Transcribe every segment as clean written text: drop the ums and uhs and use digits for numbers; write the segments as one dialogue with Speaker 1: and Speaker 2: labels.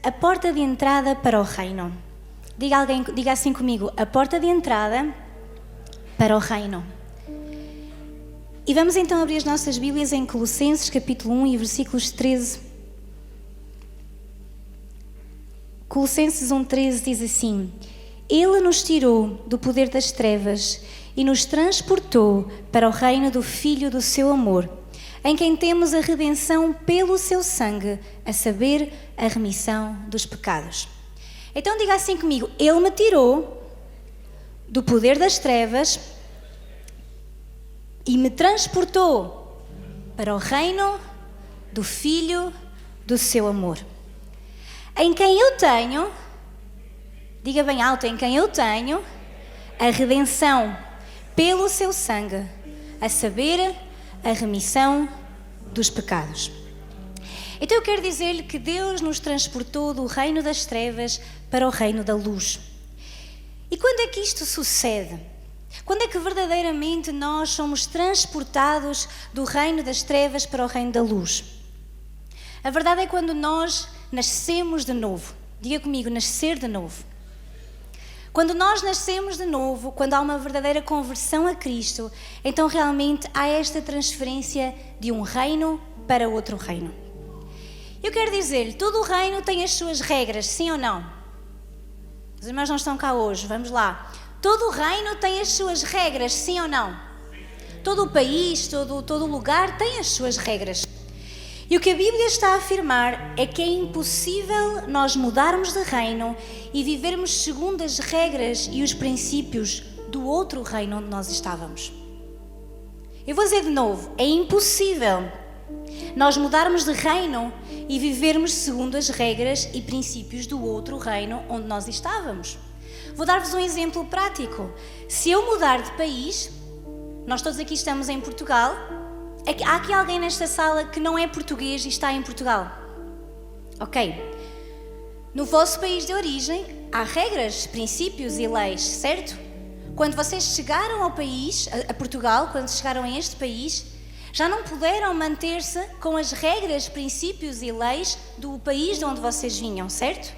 Speaker 1: a porta de entrada para o reino. Diga assim comigo, a porta de entrada para o reino. E vamos então abrir as nossas Bíblias em Colossenses capítulo 1 e versículos 13. Colossenses 1,13 diz assim: Ele nos tirou do poder das trevas e nos transportou para o reino do Filho do seu amor, em quem temos a redenção pelo seu sangue, a saber, a remissão dos pecados. Então diga assim comigo, Ele me tirou do poder das trevas e me transportou para o reino do Filho do seu amor, em quem eu tenho, diga bem alto, em quem eu tenho a redenção pelo seu sangue, a saber, a remissão dos pecados. Então eu quero dizer-lhe que Deus nos transportou do reino das trevas para o reino da luz. E quando é que isto sucede? Quando é que verdadeiramente nós somos transportados do reino das trevas para o reino da luz? A verdade é quando nós nascemos de novo. Diga comigo, nascer de novo. Quando nós nascemos de novo, quando há uma verdadeira conversão a Cristo, então realmente há esta transferência de um reino para outro reino. Eu quero dizer-lhe, todo o reino tem as suas regras, sim ou não? Os irmãos não estão cá hoje, vamos lá. Todo o reino tem as suas regras, sim ou não? Todo o país, todo o lugar tem as suas regras. E o que a Bíblia está a afirmar é que é impossível nós mudarmos de reino e vivermos segundo as regras e os princípios do outro reino onde nós estávamos. Eu vou dizer de novo, é impossível nós mudarmos de reino e vivermos segundo as regras e princípios do outro reino onde nós estávamos. Vou dar-vos um exemplo prático. Se eu mudar de país, nós todos aqui estamos em Portugal, há aqui alguém nesta sala que não é português e está em Portugal? Ok. No vosso país de origem, há regras, princípios e leis, certo? Quando vocês chegaram ao país, a Portugal, quando chegaram a este país, já não puderam manter-se com as regras, princípios e leis do país de onde vocês vinham, certo?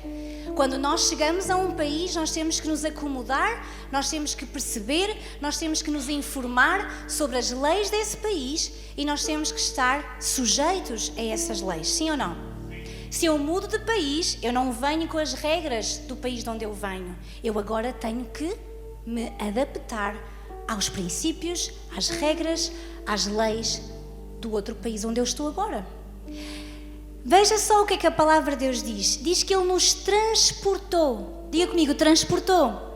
Speaker 1: Quando nós chegamos a um país, nós temos que nos acomodar, nós temos que perceber, nós temos que nos informar sobre as leis desse país e nós temos que estar sujeitos a essas leis, sim ou não? Se eu mudo de país, eu não venho com as regras do país de onde eu venho. Eu agora tenho que me adaptar aos princípios, às regras, às leis do outro país onde eu estou agora. Veja só o que é que a palavra de Deus diz. Diz que Ele nos transportou. Diga comigo, transportou.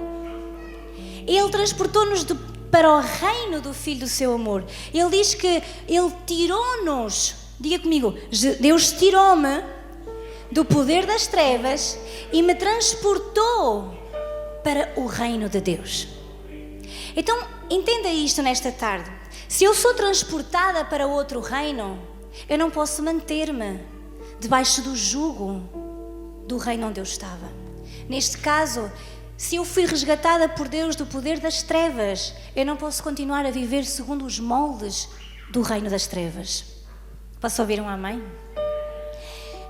Speaker 1: Ele transportou-nos para o reino do Filho do seu amor. Ele diz que Ele tirou-nos. Diga comigo, Deus tirou-me do poder das trevas e me transportou para o reino de Deus. Então, entenda isto nesta tarde. Se eu sou transportada para outro reino, eu não posso manter-me debaixo do jugo do reino onde eu estava. Neste caso, se eu fui resgatada por Deus do poder das trevas, eu não posso continuar a viver segundo os moldes do reino das trevas. Posso ouvir um amém?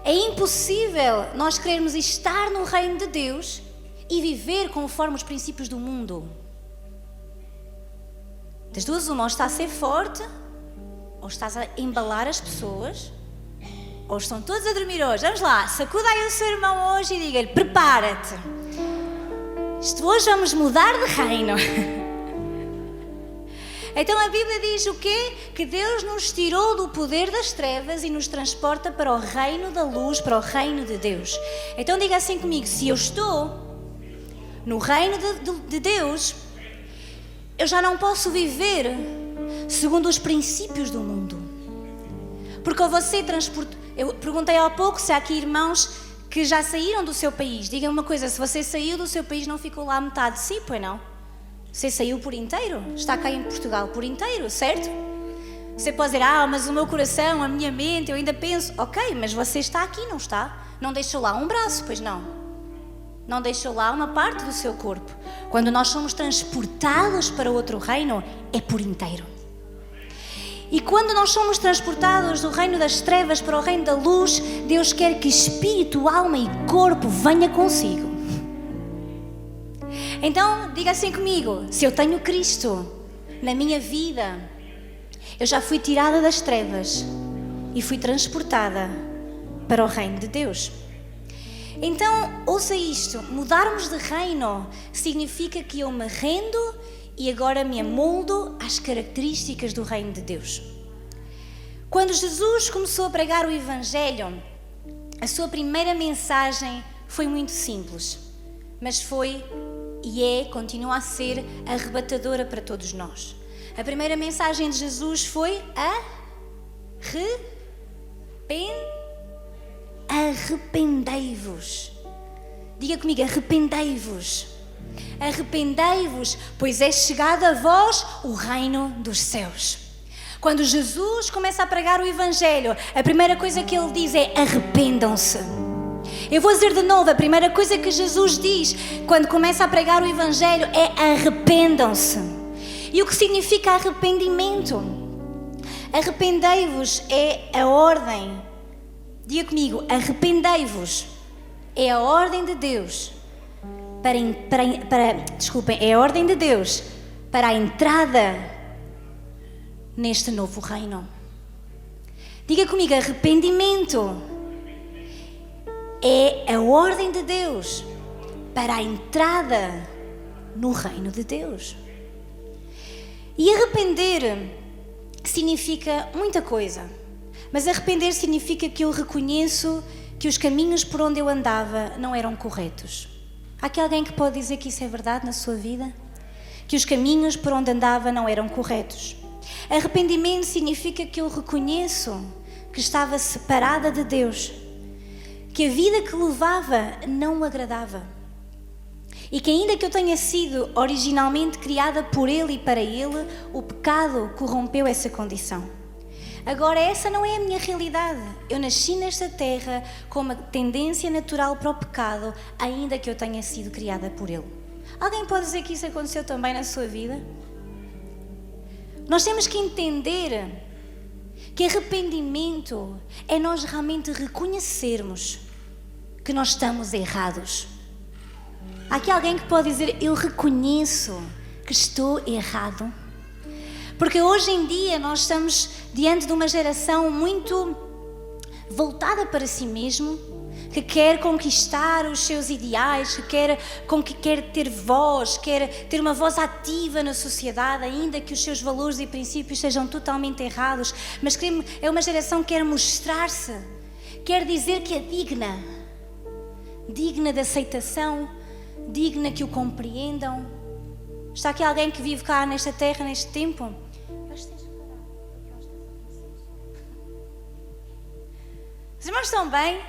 Speaker 1: É impossível nós querermos estar no reino de Deus e viver conforme os princípios do mundo. Das duas uma, ou estás a ser forte, ou estás a embalar as pessoas, ou estão todos a dormir hoje. Vamos lá, sacuda aí o seu irmão hoje e diga-lhe, prepara-te. Hoje vamos mudar de reino. Então a Bíblia diz o quê? Que Deus nos tirou do poder das trevas e nos transporta para o reino da luz, para o reino de Deus. Então diga assim comigo, se eu estou no reino de Deus, eu já não posso viver segundo os princípios do mundo. Porque eu vou ser transportado. Eu perguntei há pouco se há aqui irmãos que já saíram do seu país. Diga-me uma coisa, se você saiu do seu país, não ficou lá metade? Sim, pois não? Você saiu por inteiro? Está cá em Portugal por inteiro, certo? Você pode dizer, mas o meu coração, a minha mente, eu ainda penso. Ok, mas você está aqui, não está? Não deixou lá um braço, pois não? Não deixou lá uma parte do seu corpo. Quando nós somos transportados para outro reino, é por inteiro. E quando nós somos transportados do reino das trevas para o reino da luz, Deus quer que espírito, alma e corpo venha consigo. Então, diga assim comigo: se eu tenho Cristo na minha vida, eu já fui tirada das trevas e fui transportada para o reino de Deus. Então, ouça isto: mudarmos de reino significa que eu me rendo e agora me amoldo às características do reino de Deus. Quando Jesus começou a pregar o Evangelho, a sua primeira mensagem foi muito simples, mas foi e continua a ser arrebatadora para todos nós. A primeira mensagem de Jesus foi arrependei-vos. Diga comigo: arrependei-vos. Arrependei-vos, pois é chegado a vós o reino dos céus. Quando Jesus começa a pregar o Evangelho, a primeira coisa que ele diz é: arrependam-se. Eu vou dizer de novo, a primeira coisa que Jesus diz quando começa a pregar o Evangelho é: arrependam-se. E o que significa arrependimento? Arrependei-vos é a ordem. Diga comigo: arrependei-vos é a ordem de Deus é a ordem de Deus para a entrada neste novo reino. Diga comigo: arrependimento é a ordem de Deus para a entrada no reino de Deus. E arrepender significa muita coisa, mas arrepender significa que eu reconheço que os caminhos por onde eu andava não eram corretos. Há aqui alguém que pode dizer que isso é verdade na sua vida? Que os caminhos por onde andava não eram corretos. Arrependimento significa que eu reconheço que estava separada de Deus, que a vida que levava não o agradava e que ainda que eu tenha sido originalmente criada por Ele e para Ele, o pecado corrompeu essa condição. Agora, essa não é a minha realidade. Eu nasci nesta terra com uma tendência natural para o pecado, ainda que eu tenha sido criada por Ele. Alguém pode dizer que isso aconteceu também na sua vida? Nós temos que entender que arrependimento é nós realmente reconhecermos que nós estamos errados. Há aqui alguém que pode dizer: eu reconheço que estou errado? Porque hoje em dia nós estamos diante de uma geração muito voltada para si mesmo, que quer conquistar os seus ideais, que quer ter voz, quer ter uma voz ativa na sociedade, ainda que os seus valores e princípios sejam totalmente errados, mas é uma geração que quer mostrar-se, quer dizer que é digna de aceitação, digna que o compreendam. Está aqui alguém que vive cá nesta terra, neste tempo? Os irmãos estão bem?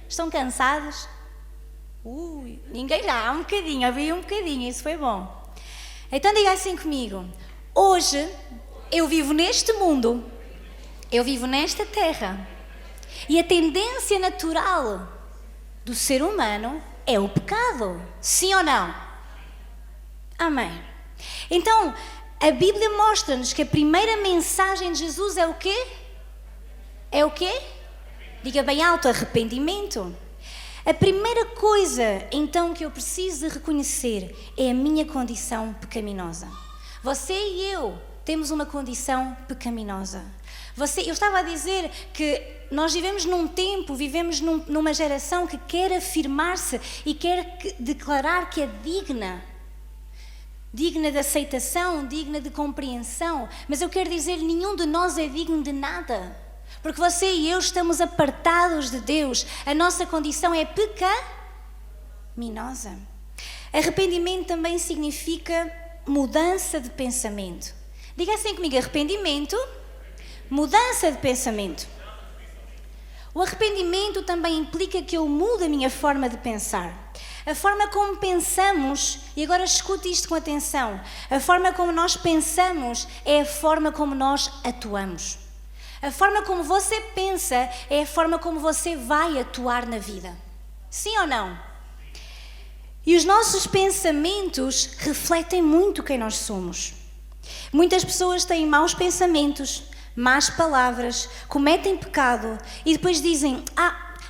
Speaker 1: Estão cansados? Ninguém já, há um bocadinho, ouvi um bocadinho, isso foi bom. Então diga assim comigo: hoje eu vivo neste mundo, eu vivo nesta terra, e a tendência natural do ser humano é o pecado, sim ou não? Amém. Então, a Bíblia mostra-nos que a primeira mensagem de Jesus é o quê? É o quê? Diga bem alto: arrependimento. A primeira coisa, então, que eu preciso de reconhecer é a minha condição pecaminosa. Você e eu temos uma condição pecaminosa. Eu estava a dizer que nós vivemos num tempo, vivemos numa geração que quer afirmar-se e quer declarar que é digna de aceitação, digna de compreensão. Mas eu quero dizer, nenhum de nós é digno de nada. Porque você e eu estamos apartados de Deus. A nossa condição é pecaminosa. Arrependimento também significa mudança de pensamento. Diga assim comigo: arrependimento, mudança de pensamento. O arrependimento também implica que eu mude a minha forma de pensar. A forma como pensamos, e agora escute isto com atenção, a forma como nós pensamos é a forma como nós atuamos. A forma como você pensa é a forma como você vai atuar na vida. Sim ou não? E os nossos pensamentos refletem muito quem nós somos. Muitas pessoas têm maus pensamentos, más palavras, cometem pecado e depois dizem: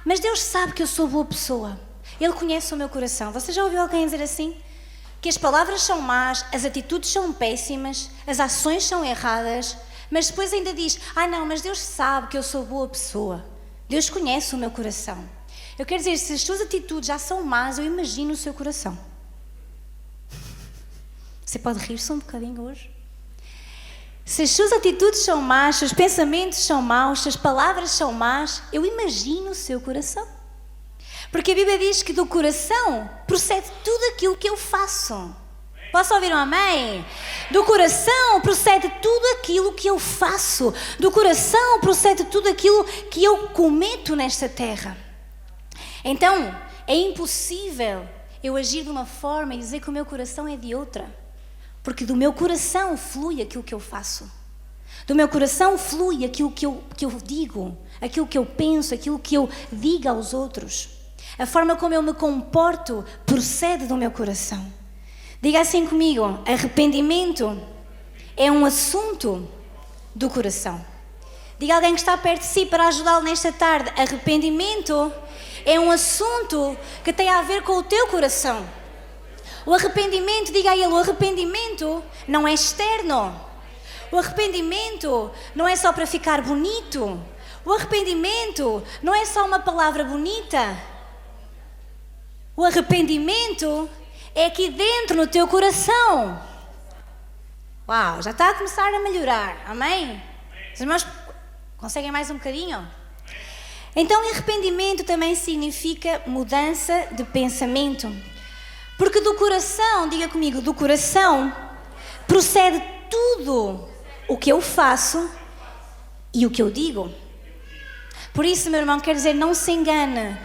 Speaker 1: mas Deus sabe que eu sou boa pessoa. Ele conhece o meu coração. Você já ouviu alguém dizer assim? Que as palavras são más, as atitudes são péssimas, as ações são erradas, mas depois ainda diz: não, mas Deus sabe que eu sou boa pessoa. Deus conhece o meu coração. Eu quero dizer, se as suas atitudes já são más, eu imagino o seu coração. Você pode rir-se um bocadinho hoje? Se as suas atitudes são más, se os pensamentos são maus, se as palavras são más, eu imagino o seu coração. Porque a Bíblia diz que do coração procede tudo aquilo que eu faço. Posso ouvir um amém? Do coração procede tudo aquilo que eu faço. Do coração procede tudo aquilo que eu cometo nesta terra. Então, é impossível eu agir de uma forma e dizer que o meu coração é de outra. Porque do meu coração flui aquilo que eu faço. Do meu coração flui aquilo que eu digo, aquilo que eu penso, aquilo que eu digo aos outros. A forma como eu me comporto procede do meu coração. Diga assim comigo: arrependimento é um assunto do coração. Diga a alguém que está perto de si para ajudá-lo nesta tarde: arrependimento é um assunto que tem a ver com o teu coração. O arrependimento, diga a ele, o arrependimento não é externo. O arrependimento não é só para ficar bonito. O arrependimento não é só uma palavra bonita. O arrependimento é aqui dentro no teu coração. Uau, já está a começar a melhorar, amém? Os irmãos conseguem mais um bocadinho? Então, arrependimento também significa mudança de pensamento. Porque do coração, diga comigo, do coração procede tudo o que eu faço e o que eu digo. Por isso, meu irmão, quer dizer, não se engane.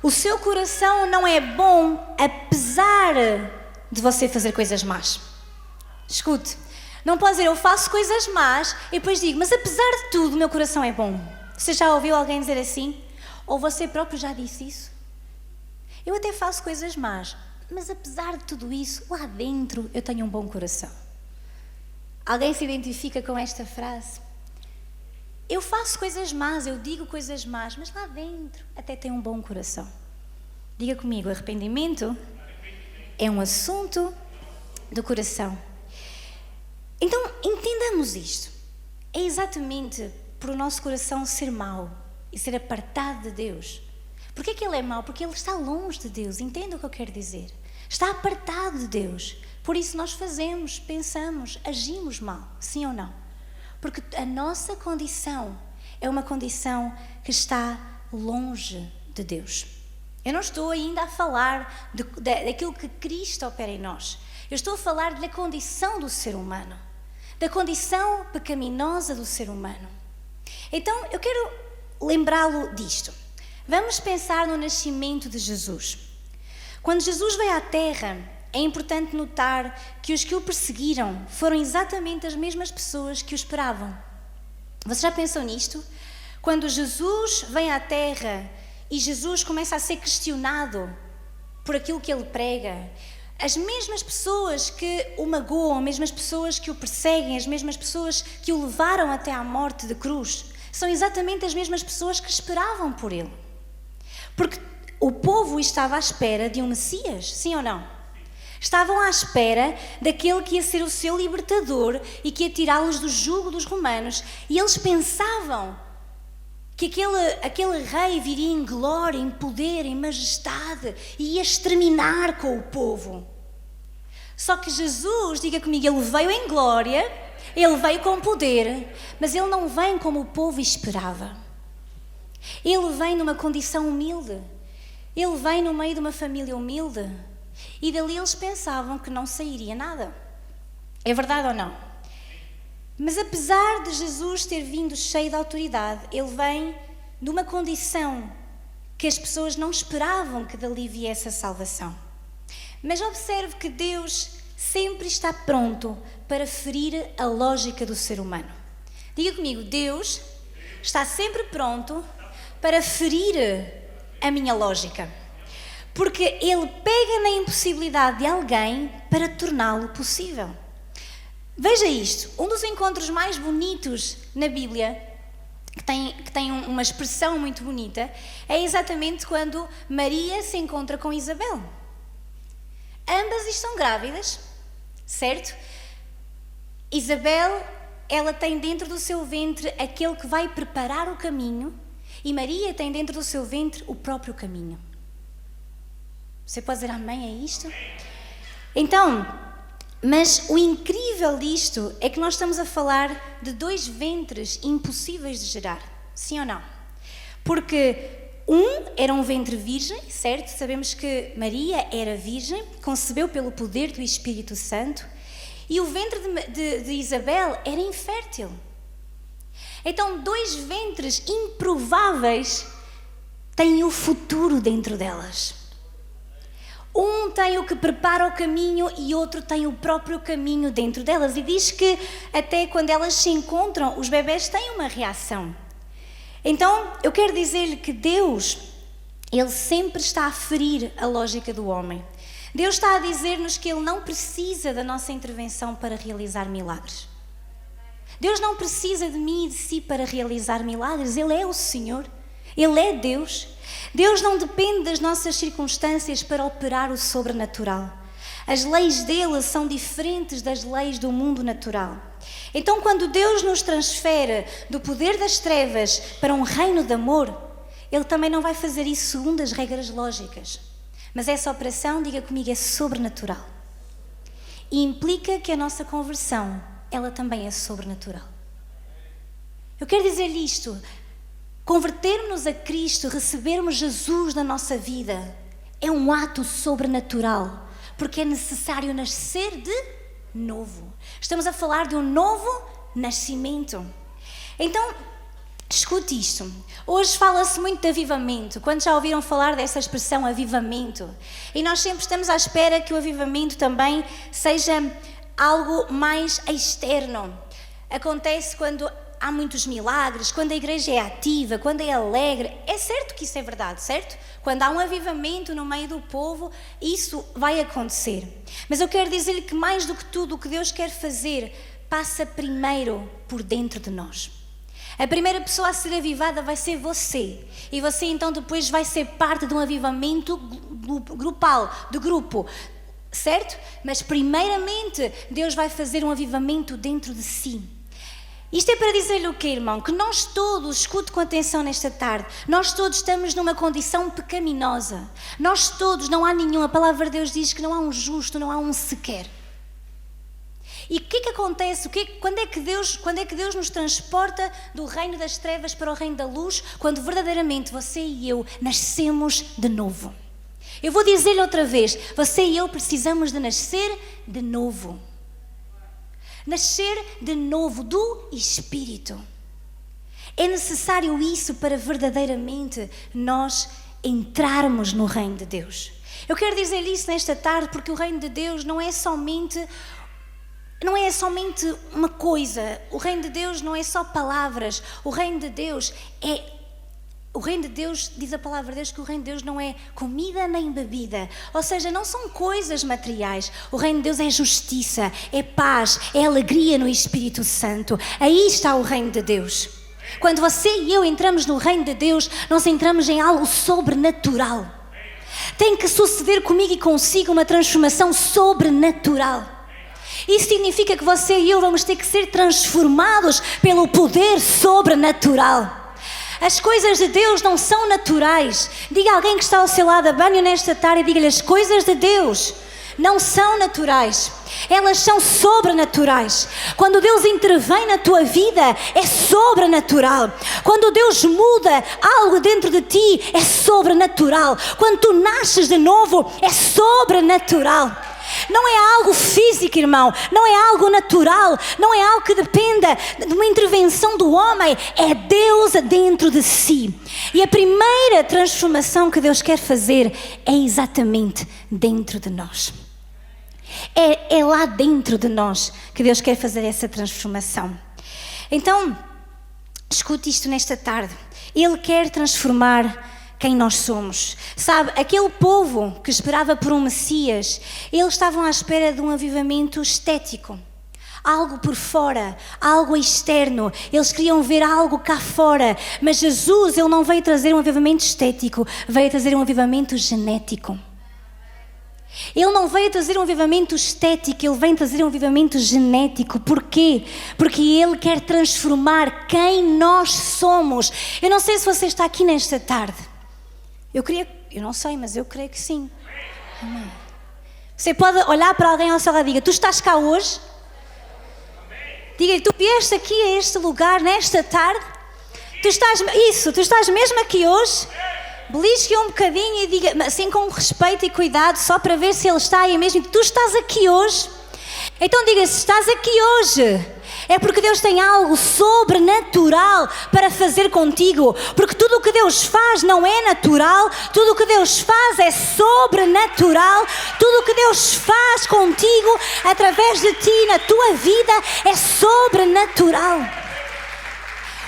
Speaker 1: O seu coração não é bom apesar de você fazer coisas más. Escute, não pode dizer eu faço coisas más e depois digo, mas apesar de tudo o meu coração é bom. Você já ouviu alguém dizer assim? Ou você próprio já disse isso? Eu até faço coisas más, mas apesar de tudo isso, lá dentro eu tenho um bom coração. Alguém se identifica com esta frase? Eu faço coisas más, eu digo coisas más, mas lá dentro até tenho um bom coração. Diga comigo, arrependimento é um assunto do coração. Então, entendamos isto. É exatamente por o nosso coração ser mau e ser apartado de Deus. Porquê que ele é mau? Porque ele está longe de Deus. Entenda o que eu quero dizer. Está apartado de Deus. Por isso nós fazemos, pensamos, agimos mal. Sim ou não? Porque a nossa condição é uma condição que está longe de Deus. Eu não estou ainda a falar daquilo que Cristo opera em nós. Eu estou a falar da condição do ser humano. Da condição pecaminosa do ser humano. Então, eu quero lembrá-lo disto. Vamos pensar no nascimento de Jesus. Quando Jesus veio à Terra, é importante notar que os que o perseguiram foram exatamente as mesmas pessoas que o esperavam. Você já pensou nisto? Quando Jesus vem à Terra e Jesus começa a ser questionado por aquilo que ele prega, as mesmas pessoas que o magoam, as mesmas pessoas que o perseguem, as mesmas pessoas que o levaram até à morte de cruz, são exatamente as mesmas pessoas que esperavam por ele. Porque o povo estava à espera de um Messias, sim ou não? Estavam à espera daquele que ia ser o seu libertador e que ia tirá-los do jugo dos romanos. E eles pensavam que aquele rei viria em glória, em poder, em majestade e ia exterminar com o povo. Só que Jesus, diga comigo, ele veio em glória, ele veio com poder, mas ele não vem como o povo esperava. Ele vem numa condição humilde. Ele vem no meio de uma família humilde. E dali eles pensavam que não sairia nada. É verdade ou não? Mas apesar de Jesus ter vindo cheio de autoridade, ele vem numa condição que as pessoas não esperavam que dali viesse a salvação. Mas observe que Deus sempre está pronto para ferir a lógica do ser humano. Diga comigo, Deus está sempre pronto para ferir a minha lógica. Porque ele pega na impossibilidade de alguém para torná-lo possível. Veja isto, um dos encontros mais bonitos na Bíblia, que tem uma expressão muito bonita, é exatamente quando Maria se encontra com Isabel. Ambas estão grávidas, certo? Isabel, ela tem dentro do seu ventre aquele que vai preparar o caminho, e Maria tem dentro do seu ventre o próprio caminho. Você pode dizer amém a isto? Então, mas o incrível disto é que nós estamos a falar de dois ventres impossíveis de gerar, sim ou não? Porque era um ventre virgem, certo? Sabemos que Maria era virgem, concebeu pelo poder do Espírito Santo, e o ventre de Isabel era infértil. Então, dois ventres improváveis têm o futuro dentro delas. Um tem o que prepara o caminho e outro tem o próprio caminho dentro delas. E diz que até quando elas se encontram, os bebés têm uma reação. Então, eu quero dizer-lhe que Deus, Ele sempre está a ferir a lógica do homem. Deus está a dizer-nos que Ele não precisa da nossa intervenção para realizar milagres. Deus não precisa de mim e de si para realizar milagres. Ele é o Senhor. Ele é Deus. Deus não depende das nossas circunstâncias para operar o sobrenatural. As leis dele são diferentes das leis do mundo natural. Então, quando Deus nos transfere do poder das trevas para um reino de amor, Ele também não vai fazer isso segundo as regras lógicas. Mas essa operação, diga comigo, é sobrenatural. E implica que a nossa conversão, ela também é sobrenatural. Eu quero dizer-lhe isto. Convertermos-nos a Cristo, recebermos Jesus na nossa vida, é um ato sobrenatural, porque é necessário nascer de novo. Estamos a falar de um novo nascimento. Então, escute isto. Hoje fala-se muito de avivamento. Quantos já ouviram falar dessa expressão avivamento? E nós sempre estamos à espera que o avivamento também seja algo mais externo. Acontece quando há muitos milagres, quando a igreja é ativa, quando é alegre. É certo que isso é verdade, certo? Quando há um avivamento no meio do povo, isso vai acontecer. Mas eu quero dizer-lhe que mais do que tudo o que Deus quer fazer, passa primeiro por dentro de nós. A primeira pessoa a ser avivada vai ser você. E você então depois vai ser parte de um avivamento grupal, de grupo. Certo? Mas primeiramente Deus vai fazer um avivamento dentro de si. Isto é para dizer-lhe o quê, irmão? Que nós todos, escute com atenção nesta tarde, nós todos estamos numa condição pecaminosa. Nós todos, não há nenhum, a palavra de Deus diz que não há um justo, não há um sequer. E o que é que acontece? Quando é que Deus nos transporta do reino das trevas para o reino da luz? Quando verdadeiramente você e eu nascemos de novo. Eu vou dizer-lhe outra vez, você e eu precisamos de nascer de novo. Nascer de novo do Espírito. É necessário isso para verdadeiramente nós entrarmos no reino de Deus. Eu quero dizer isso nesta tarde porque o reino de Deus não é somente uma coisa. O reino de Deus não é só palavras. O reino de Deus, diz a palavra de Deus que o reino de Deus não é comida nem bebida. Ou seja, não são coisas materiais. O reino de Deus é justiça, é paz, é alegria no Espírito Santo. Aí está o reino de Deus. Quando você e eu entramos no reino de Deus, nós entramos em algo sobrenatural. Tem que suceder comigo e consigo uma transformação sobrenatural. Isso significa que você e eu vamos ter que ser transformados pelo poder sobrenatural. As coisas de Deus não são naturais. Diga a alguém que está ao seu lado, banho nesta tarde, e diga-lhe: as coisas de Deus não são naturais. Elas são sobrenaturais. Quando Deus intervém na tua vida, é sobrenatural. Quando Deus muda algo dentro de ti, é sobrenatural. Quando tu nasces de novo, é sobrenatural. Não é algo físico, irmão. Não é algo natural. Não é algo que dependa de uma intervenção do homem. É Deus dentro de si. E a primeira transformação que Deus quer fazer é exatamente dentro de nós. É lá dentro de nós que Deus quer fazer essa transformação. Então, escute isto nesta tarde. Ele quer transformar quem nós somos. Sabe, aquele povo que esperava por um Messias, eles estavam à espera de um avivamento estético. algo por fora, algo externo. Eles queriam ver algo cá fora, mas Jesus, Ele não veio trazer um avivamento estético, veio trazer um avivamento genético. Ele não veio trazer um avivamento estético, Ele vem trazer um avivamento genético. Porquê? Porque Ele quer transformar quem nós somos. Eu não sei se você está aqui nesta tarde. Eu não sei, mas eu creio que sim. Amém. Você pode olhar para alguém ao seu lado e diga: tu estás cá hoje? Diga-lhe: tu vieste aqui a este lugar nesta tarde? Tu estás mesmo aqui hoje? Belisque um bocadinho e diga, assim com respeito e cuidado, só para ver se ele está aí mesmo. Tu estás aqui hoje? Então diga: se estás aqui hoje, é porque Deus tem algo sobrenatural para fazer contigo. Porque tudo o que Deus faz não é natural, tudo o que Deus faz é sobrenatural. Tudo o que Deus faz contigo, através de ti, na tua vida, é sobrenatural.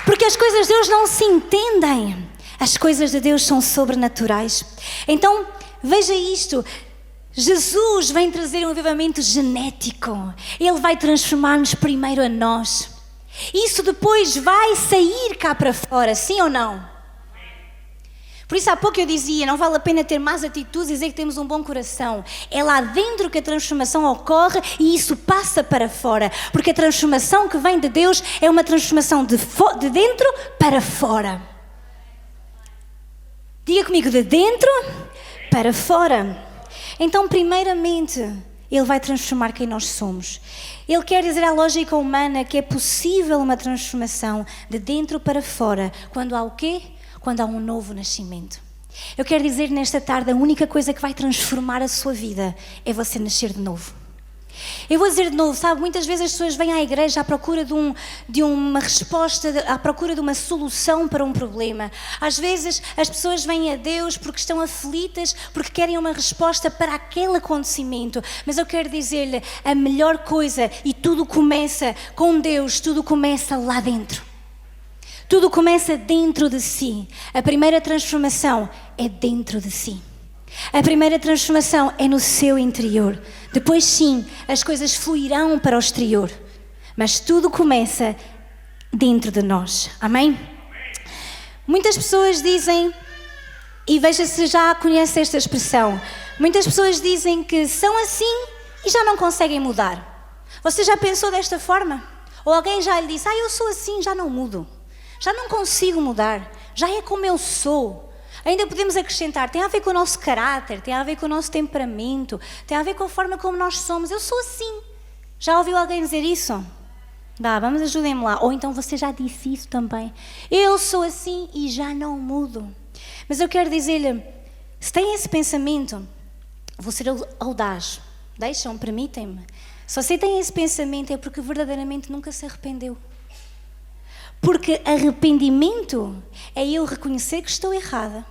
Speaker 1: Porque as coisas de Deus não se entendem. As coisas de Deus são sobrenaturais. Então, veja isto. Jesus vem trazer um avivamento genético. Ele vai transformar-nos primeiro a nós. Isso depois vai sair cá para fora, sim ou não? Por isso há pouco eu dizia, não vale a pena ter más atitudes e dizer que temos um bom coração. É lá dentro que a transformação ocorre e isso passa para fora. Porque a transformação que vem de Deus é uma transformação de dentro para fora. Diga comigo: de dentro para fora. Então, primeiramente, Ele vai transformar quem nós somos. Ele quer dizer à lógica humana que é possível uma transformação de dentro para fora. Quando há o quê? Quando há um novo nascimento. Eu quero dizer nesta tarde, a única coisa que vai transformar a sua vida é você nascer de novo. Eu vou dizer de novo, sabe, muitas vezes as pessoas vêm à igreja à procura de uma resposta, à procura de uma solução para um problema. Às vezes as pessoas vêm a Deus porque estão aflitas, porque querem uma resposta para aquele acontecimento. Mas eu quero dizer-lhe, a melhor coisa, e tudo começa com Deus, tudo começa lá dentro. Tudo começa dentro de si. A primeira transformação é dentro de si. A primeira transformação é no seu interior. Depois sim, as coisas fluirão para o exterior. Mas tudo começa dentro de nós. Amém? Muitas pessoas dizem, e veja se já conhece esta expressão, muitas pessoas dizem que são assim e já não conseguem mudar. Você já pensou desta forma? Ou alguém já lhe disse: eu sou assim, já não mudo. Já não consigo mudar. Já é como eu sou. Ainda podemos acrescentar, tem a ver com o nosso caráter, tem a ver com o nosso temperamento, tem a ver com a forma como nós somos. Eu sou assim. Já ouviu alguém dizer isso? Vamos, ajudem-me lá. Ou então você já disse isso também. Eu sou assim e já não mudo. Mas eu quero dizer-lhe, se tem esse pensamento, vou ser audaz. Deixam, permitem-me. Se você tem esse pensamento é porque verdadeiramente nunca se arrependeu. Porque arrependimento é eu reconhecer que estou errada,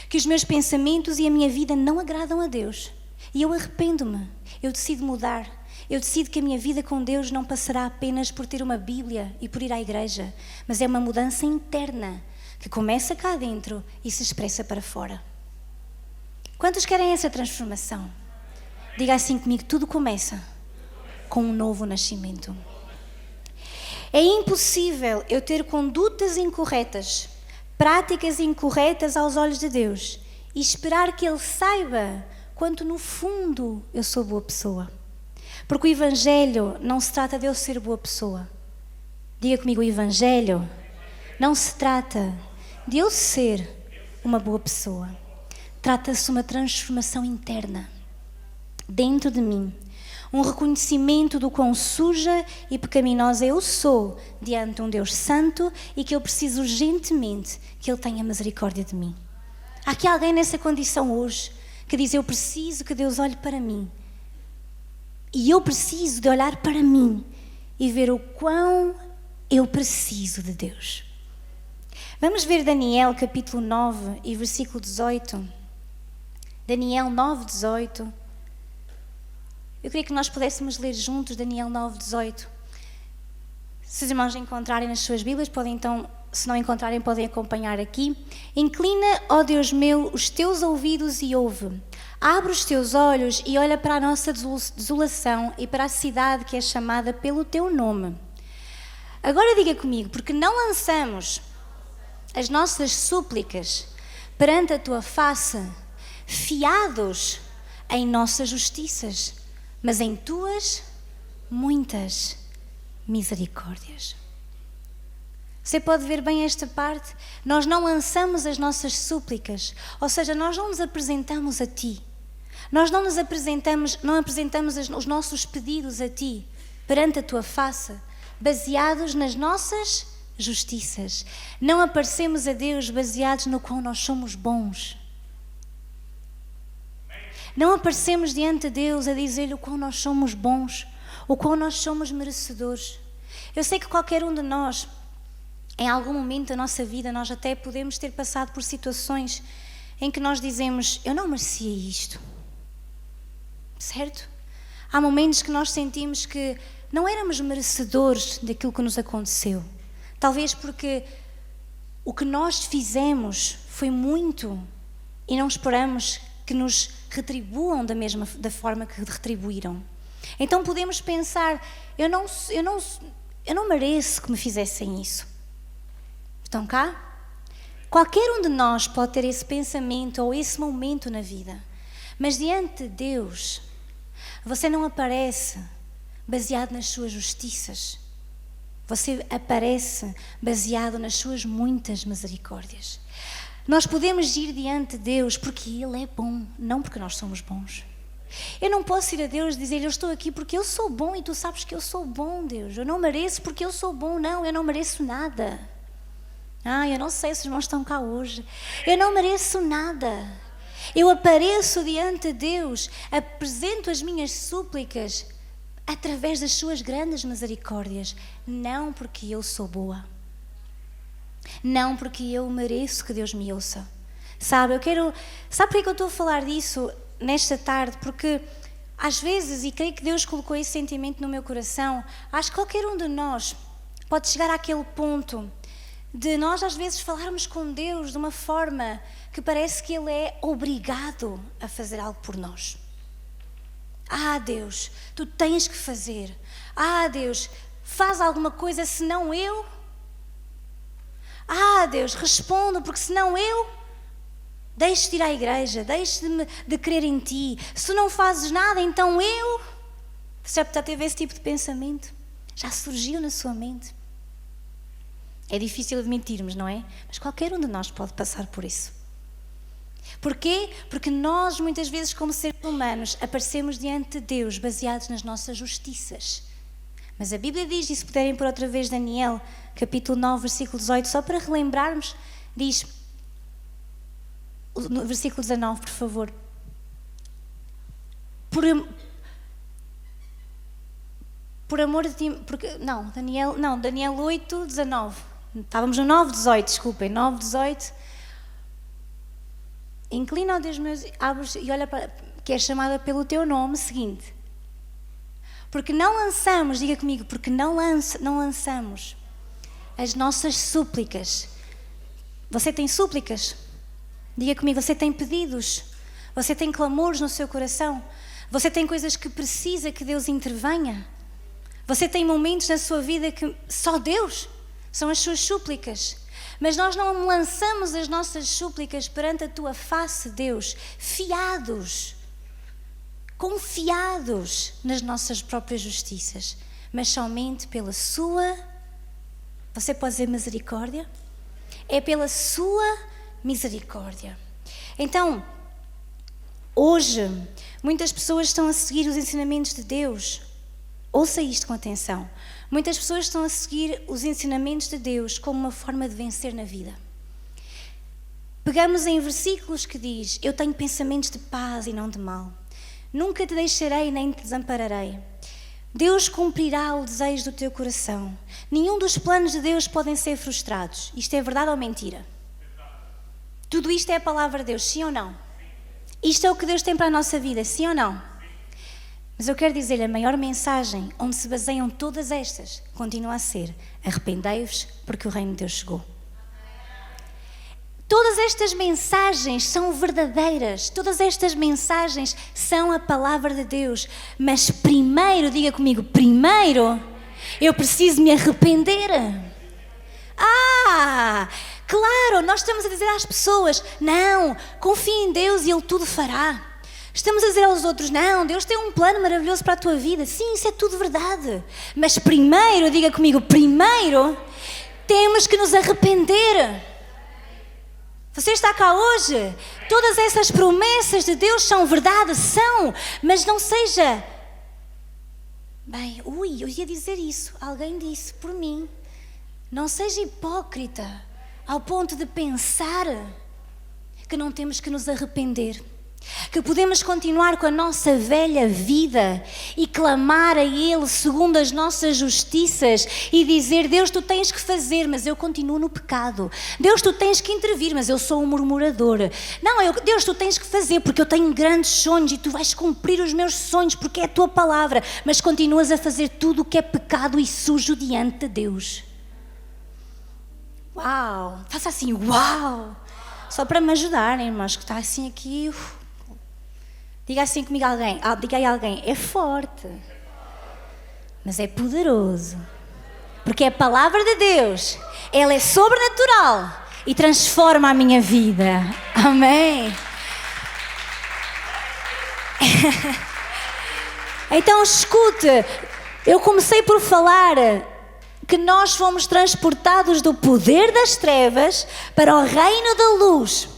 Speaker 1: que os meus pensamentos e a minha vida não agradam a Deus. E eu arrependo-me, eu decido mudar. Eu decido que a minha vida com Deus não passará apenas por ter uma Bíblia e por ir à igreja, mas é uma mudança interna que começa cá dentro e se expressa para fora. Quantos querem essa transformação? Diga assim comigo: tudo começa com um novo nascimento. É impossível eu ter condutas incorretas, práticas incorretas aos olhos de Deus e esperar que Ele saiba quanto no fundo eu sou boa pessoa. Porque o Evangelho não se trata de eu ser boa pessoa. Diga comigo: o Evangelho não se trata de eu ser uma boa pessoa. Trata-se de uma transformação interna dentro de mim. Um reconhecimento do quão suja e pecaminosa eu sou diante de um Deus santo e que eu preciso urgentemente que Ele tenha misericórdia de mim. Há aqui alguém nessa condição hoje que diz: eu preciso que Deus olhe para mim. E eu preciso de olhar para mim e ver o quão eu preciso de Deus. Vamos ver Daniel capítulo 9 e versículo 18. Daniel 9, 18. Eu queria que nós pudéssemos ler juntos Daniel 9, 18. Se os irmãos encontrarem nas suas Bíblias, podem então, se não encontrarem, podem acompanhar aqui. Inclina, ó Deus meu, os teus ouvidos e ouve. Abre os teus olhos e olha para a nossa desolação e para a cidade que é chamada pelo teu nome. Agora diga comigo, porque não lançamos as nossas súplicas perante a tua face, fiados em nossas justiças, mas em tuas muitas misericórdias. Você pode ver bem esta parte? Nós não lançamos as nossas súplicas, ou seja, nós não nos apresentamos a Ti. Nós não apresentamos os nossos pedidos a Ti, perante a Tua face, baseados nas nossas justiças. Não aparecemos a Deus baseados no quão nós somos bons. Não aparecemos diante de Deus a dizer-lhe o quão nós somos bons, o quão nós somos merecedores. Eu sei que qualquer um de nós, em algum momento da nossa vida, nós até podemos ter passado por situações em que nós dizemos, eu não merecia isto. Certo? Há momentos que nós sentimos que não éramos merecedores daquilo que nos aconteceu. Talvez porque o que nós fizemos foi muito e não esperamos que nos retribuam da forma que retribuíram. Então podemos pensar, eu não mereço que me fizessem isso. Estão cá? Qualquer um de nós pode ter esse pensamento ou esse momento na vida. Mas diante de Deus, você não aparece baseado nas suas justiças. Você aparece baseado nas suas muitas misericórdias. Nós podemos ir diante de Deus porque Ele é bom, não porque nós somos bons. Eu não posso ir a Deus e dizer, eu estou aqui porque eu sou bom e tu sabes que eu sou bom, Deus. Eu não mereço porque eu sou bom. Não, eu não mereço nada. Eu não sei se os irmãos estão cá hoje. Eu não mereço nada. Eu apareço diante de Deus, apresento as minhas súplicas através das suas grandes misericórdias, não porque eu sou boa, não porque eu mereço que Deus me ouça. Sabe porque eu estou a falar disso nesta tarde? Porque às vezes, e creio que Deus colocou esse sentimento no meu coração, acho que qualquer um de nós pode chegar àquele ponto de nós às vezes falarmos com Deus de uma forma que parece que Ele é obrigado a fazer algo por nós. Deus, Tu tens que fazer. Deus, faz alguma coisa, senão eu. Deus, responda, porque senão eu deixo de ir à igreja, deixo de crer em Ti. Se Tu não fazes nada, então eu. Você já teve esse tipo de pensamento? Já surgiu na sua mente? É difícil admitirmos, não é? Mas qualquer um de nós pode passar por isso. Porquê? Porque nós, muitas vezes, como seres humanos, aparecemos diante de Deus baseados nas nossas justiças. Mas a Bíblia diz, e se puderem por outra vez Daniel, capítulo 9, versículo 18, só para relembrarmos, diz, no versículo 19, por favor. Por amor de ti, Daniel 8, 19. Estávamos no 9, 18, desculpem, 9, 18. Inclina, ó Deus meu, e olha para, que é chamada pelo teu nome, seguinte. Porque não lançamos, diga comigo, porque não lançamos as nossas súplicas. Você tem súplicas? Diga comigo, você tem pedidos? Você tem clamores no seu coração? Você tem coisas que precisa que Deus intervenha? Você tem momentos na sua vida que só Deus são as suas súplicas. Mas nós não lançamos as nossas súplicas perante a Tua face, Deus, confiados nas nossas próprias justiças, mas somente pela Sua, você pode dizer misericórdia? É pela Sua misericórdia. Então, hoje, muitas pessoas estão a seguir os ensinamentos de Deus. Ouça isto com atenção. Muitas pessoas estão a seguir os ensinamentos de Deus como uma forma de vencer na vida. Pegamos em versículos que diz, eu tenho pensamentos de paz e não de mal. Nunca te deixarei nem te desampararei. Deus cumprirá o desejo do teu coração. Nenhum dos planos de Deus podem ser frustrados. Isto é verdade ou mentira? Tudo isto é a palavra de Deus, sim ou não? Isto é o que Deus tem para a nossa vida, sim ou não? Mas eu quero dizer, a maior mensagem onde se baseiam todas estas continua a ser: arrependei-vos porque o reino de Deus chegou. Todas estas mensagens são verdadeiras, todas estas mensagens são a palavra de Deus, mas primeiro, diga comigo, primeiro eu preciso me arrepender. Claro, nós estamos a dizer às pessoas, não, confia em Deus e Ele tudo fará. Estamos a dizer aos outros, não, Deus tem um plano maravilhoso para a tua vida. Sim, isso é tudo verdade. Mas primeiro, diga comigo, primeiro temos que nos arrepender. Você está cá hoje, todas essas promessas de Deus são verdade, são, mas não seja... Bem, eu ia dizer isso, alguém disse por mim. Não seja hipócrita ao ponto de pensar que não temos que nos arrepender, que podemos continuar com a nossa velha vida e clamar a Ele segundo as nossas justiças e dizer, Deus, tu tens que fazer, mas eu continuo no pecado. Deus, tu tens que intervir, mas eu sou um murmurador. Não, Deus, tu tens que fazer porque eu tenho grandes sonhos e tu vais cumprir os meus sonhos porque é a tua palavra, mas continuas a fazer tudo o que é pecado e sujo diante de Deus. Uau, faça assim, uau, só para me ajudarem, irmãos, que está assim aqui. Diga assim comigo alguém, diga aí alguém, é forte, mas é poderoso, porque a palavra de Deus, ela é sobrenatural e transforma a minha vida, amém? Então escute, eu comecei por falar que nós fomos transportados do poder das trevas para o reino da luz.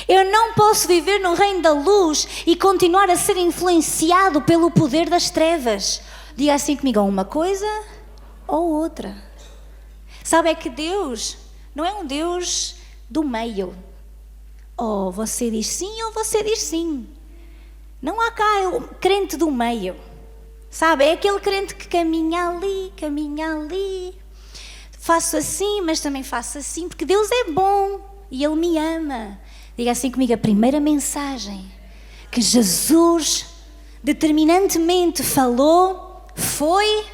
Speaker 1: Eu não posso viver no reino da luz e continuar a ser influenciado pelo poder das trevas. Diga assim comigo, uma coisa ou outra. Sabe, é que Deus não é um Deus do meio. Ou você diz sim ou você diz sim. Não há cá o crente do meio. Sabe, é aquele crente que caminha ali. Faço assim, mas também faço assim, porque Deus é bom e Ele me ama. Diga assim comigo, a primeira mensagem que Jesus determinantemente falou foi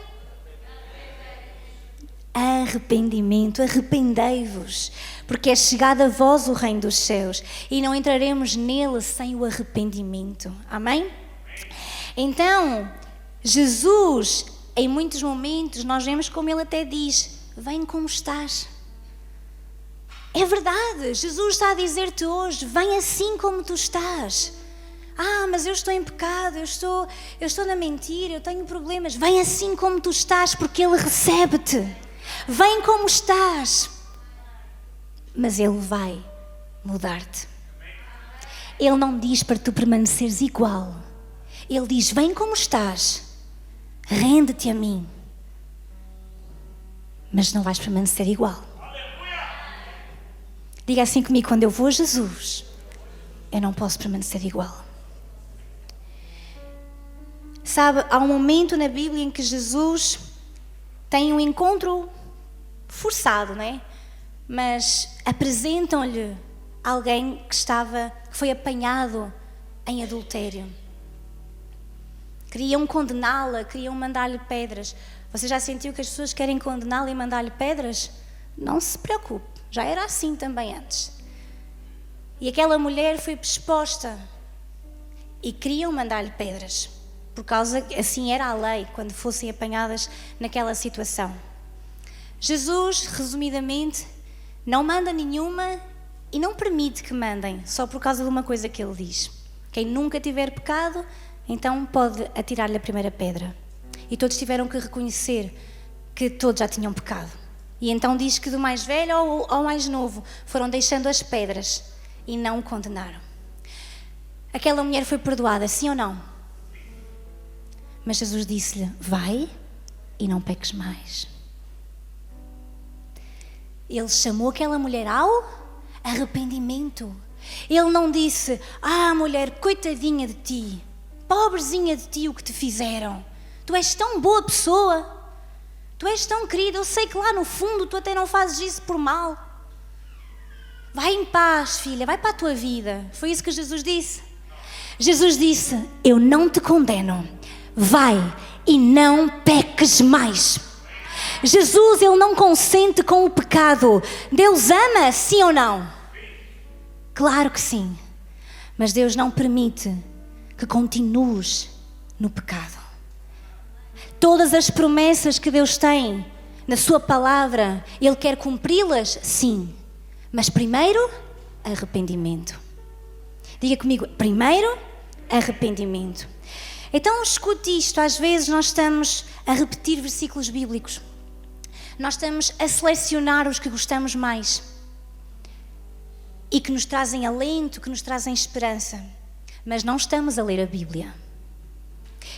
Speaker 1: arrependimento, arrependei-vos, porque é chegado a vós o reino dos céus e não entraremos nele sem o arrependimento. Amém? Então, Jesus, em muitos momentos, nós vemos como Ele até diz, vem como estás. É verdade, Jesus está a dizer-te hoje, vem assim como tu estás. Mas eu estou em pecado, eu estou na mentira, eu tenho problemas. Vem assim como tu estás, porque Ele recebe-te. Vem como estás. Mas Ele vai mudar-te. Ele não diz para tu permaneceres igual. Ele diz, vem como estás, rende-te a mim. Mas não vais permanecer igual. Diga assim comigo, quando eu vou a Jesus, eu não posso permanecer igual. Sabe, há um momento na Bíblia em que Jesus tem um encontro forçado, não é? Mas apresentam-lhe alguém que foi apanhado em adultério. Queriam condená-la, queriam mandar-lhe pedras. Você já sentiu que as pessoas querem condená-la e mandar-lhe pedras? Não se preocupe, já era assim também antes. E aquela mulher foi exposta e queriam mandar-lhe pedras, por causa que assim era a lei, quando fossem apanhadas naquela situação. Jesus, resumidamente, não manda nenhuma e não permite que mandem, só por causa de uma coisa que Ele diz. Quem nunca tiver pecado, então pode atirar-lhe a primeira pedra. E todos tiveram que reconhecer que todos já tinham pecado. E então diz que do mais velho ao mais novo foram deixando as pedras e não o condenaram. Aquela mulher foi perdoada, sim ou não? Mas Jesus disse-lhe, vai e não peques mais. Ele chamou aquela mulher ao arrependimento. Ele não disse, mulher, coitadinha de ti, pobrezinha de ti, o que te fizeram. Tu és tão boa pessoa. Tu és tão querida, eu sei que lá no fundo tu até não fazes isso por mal. Vai em paz, filha, vai para a tua vida. Foi isso que Jesus disse? Jesus disse, eu não te condeno. Vai e não peques mais. Jesus, Ele não consente com o pecado. Deus ama, sim ou não? Claro que sim. Mas Deus não permite que continues no pecado. Todas as promessas que Deus tem na sua palavra, Ele quer cumpri-las? Sim. Mas primeiro, arrependimento. Diga comigo, primeiro, arrependimento. Então escute isto, às vezes nós estamos a repetir versículos bíblicos. Nós estamos a selecionar os que gostamos mais e que nos trazem alento, que nos trazem esperança, mas não estamos a ler a Bíblia.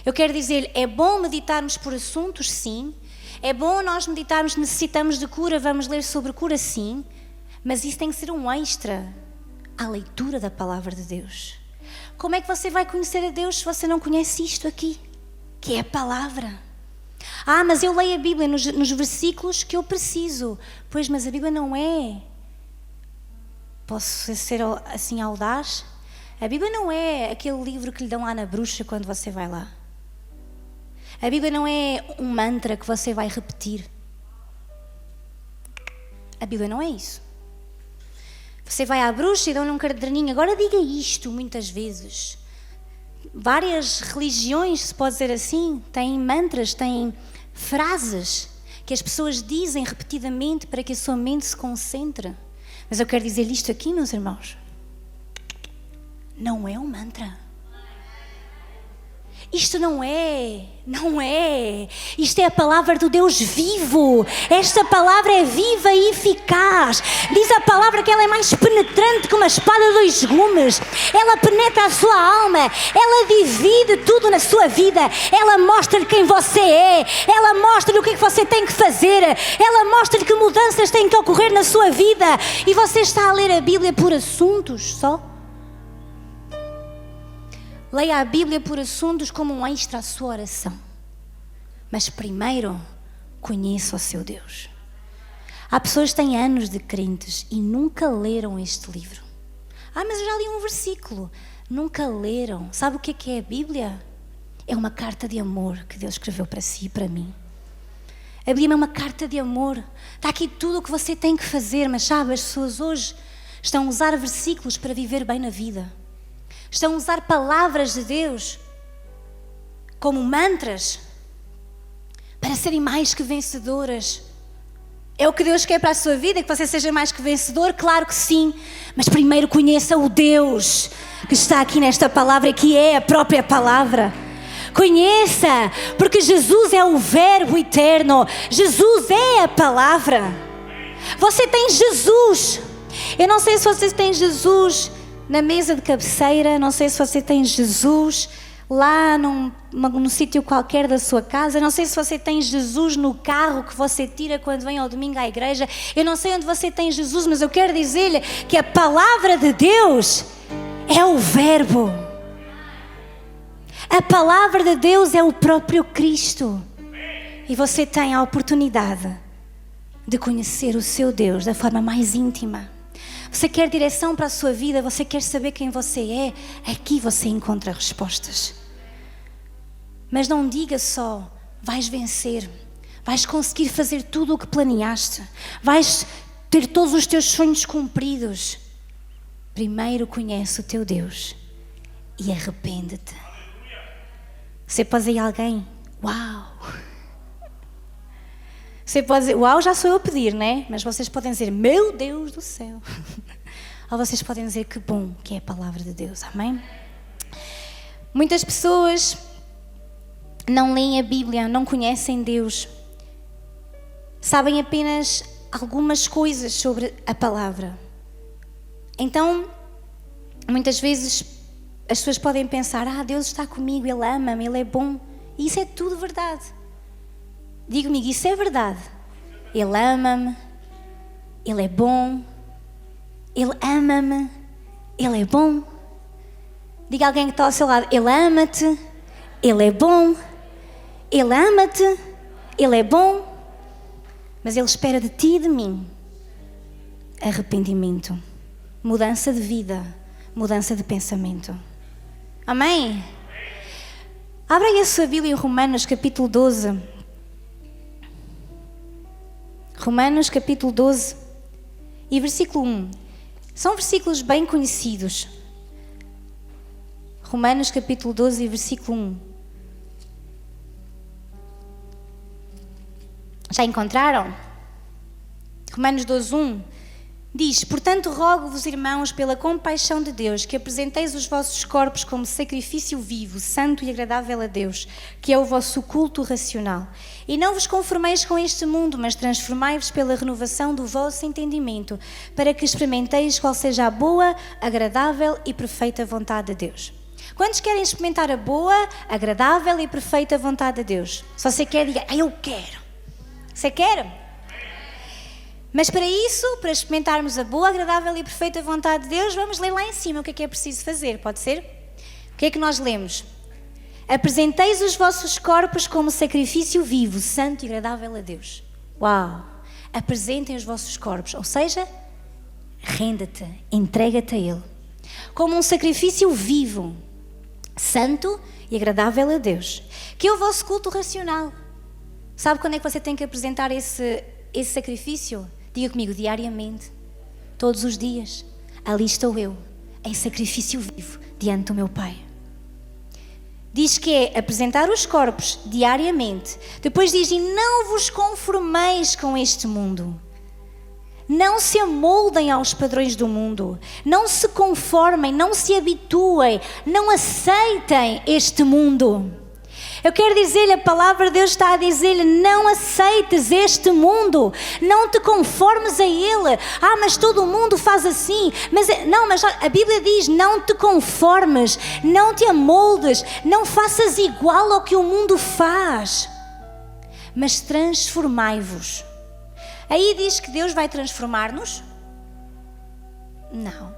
Speaker 1: Eu quero dizer, é bom meditarmos por assuntos, sim. É bom nós meditarmos, necessitamos de cura, vamos ler sobre cura, sim. Mas isso tem que ser um extra à leitura da palavra de Deus. Como é que você vai conhecer a Deus se você não conhece isto aqui? Que é a palavra. Mas eu leio a Bíblia nos versículos que eu preciso. Pois, mas a Bíblia não é... Posso ser assim audaz? A Bíblia não é aquele livro que lhe dão lá na bruxa quando você vai lá. A Bíblia não é um mantra que você vai repetir. A Bíblia não é isso. Você vai à bruxa e dão-lhe um caderninho. Agora diga isto muitas vezes. Várias religiões, se pode dizer assim, têm mantras, têm frases que as pessoas dizem repetidamente para que a sua mente se concentre. Mas eu quero dizer isto aqui, meus irmãos. Não é um mantra. Isto não é. Isto é a palavra do Deus vivo. Esta palavra é viva e eficaz. Diz a palavra que ela é mais penetrante que uma espada de dois gumes. Ela penetra a sua alma. Ela divide tudo na sua vida. Ela mostra-lhe quem você é. Ela mostra-lhe o que é que você tem que fazer. Ela mostra-lhe que mudanças têm que ocorrer na sua vida. E você está a ler a Bíblia por assuntos só? Leia a Bíblia por assuntos como um extra à sua oração. Mas primeiro, conheça o seu Deus. Há pessoas que têm anos de crentes e nunca leram este livro. Mas eu já li um versículo. Nunca leram. Sabe o que é a Bíblia? É uma carta de amor que Deus escreveu para si e para mim. A Bíblia é uma carta de amor. Está aqui tudo o que você tem que fazer. Mas sabe, as pessoas hoje estão a usar versículos para viver bem na vida. Estão a usar palavras de Deus como mantras para serem mais que vencedoras. É o que Deus quer para a sua vida, que você seja mais que vencedor? Claro que sim. Mas primeiro conheça o Deus que está aqui nesta palavra, que é a própria palavra. Conheça, porque Jesus é o Verbo eterno. Jesus é a palavra. Você tem Jesus. Eu não sei se você tem Jesus na mesa de cabeceira, não sei se você tem Jesus lá num sítio qualquer da sua casa, não sei se você tem Jesus no carro que você tira quando vem ao domingo à igreja, eu não sei onde você tem Jesus, mas eu quero dizer-lhe que a palavra de Deus é o Verbo. A palavra de Deus é o próprio Cristo. E você tem a oportunidade de conhecer o seu Deus da forma mais íntima. Você quer direção para a sua vida, você quer saber quem você é, aqui você encontra respostas. Mas não diga só, vais vencer, vais conseguir fazer tudo o que planeaste, vais ter todos os teus sonhos cumpridos. Primeiro conhece o teu Deus e arrepende-te. Você pode dizer a alguém, uau! Você pode dizer, uau, já sou eu a pedir, né? Mas vocês podem dizer, meu Deus do céu. Ou vocês podem dizer, que bom que é a palavra de Deus, amém? Muitas pessoas não leem a Bíblia, não conhecem Deus. Sabem apenas algumas coisas sobre a palavra. Então, muitas vezes as pessoas podem pensar, Deus está comigo, Ele ama-me, Ele é bom. E isso é tudo verdade. Diga comigo, isso é verdade. Ele ama-me, Ele é bom, Ele ama-me, Ele é bom. Diga a alguém que está ao seu lado, Ele ama-te, Ele é bom, Ele ama-te, Ele é bom, mas Ele espera de ti e de mim arrependimento, mudança de vida, mudança de pensamento. Amém? Abra aí a sua Bíblia em Romanos capítulo 12. Romanos capítulo 12 e versículo 1. São versículos bem conhecidos. Romanos capítulo 12, versículo 1. Já encontraram? Romanos 12, 1 diz: portanto rogo-vos, irmãos, pela compaixão de Deus, que apresenteis os vossos corpos como sacrifício vivo, santo e agradável a Deus, que é o vosso culto racional. E não vos conformeis com este mundo, mas transformai-vos pela renovação do vosso entendimento, para que experimenteis qual seja a boa, agradável e perfeita vontade de Deus. Quantos querem experimentar a boa, agradável e perfeita vontade de Deus? Se você quer, diga: eu quero. Você quer? Mas para isso, para experimentarmos a boa, agradável e perfeita vontade de Deus, vamos ler lá em cima o que é preciso fazer, pode ser? O que é que nós lemos? Apresenteis os vossos corpos como sacrifício vivo, santo e agradável a Deus. Uau! Apresentem os vossos corpos, ou seja, renda-te, entrega-te a Ele. Como um sacrifício vivo, santo e agradável a Deus, que é o vosso culto racional. Sabe quando é que você tem que apresentar esse sacrifício? Diga comigo: diariamente, todos os dias. Ali estou eu, em sacrifício vivo, diante do meu Pai. Diz que é apresentar os corpos diariamente. Depois diz: e não vos conformeis com este mundo. Não se amoldem aos padrões do mundo. Não se conformem, não se habituem, não aceitem este mundo. Eu quero dizer-lhe, a palavra de Deus está a dizer-lhe: não aceites este mundo, não te conformes a ele. Mas todo mundo faz assim. Mas a Bíblia diz: não te conformes, não te amoldes, não faças igual ao que o mundo faz, mas transformai-vos. Aí diz que Deus vai transformar-nos? Não.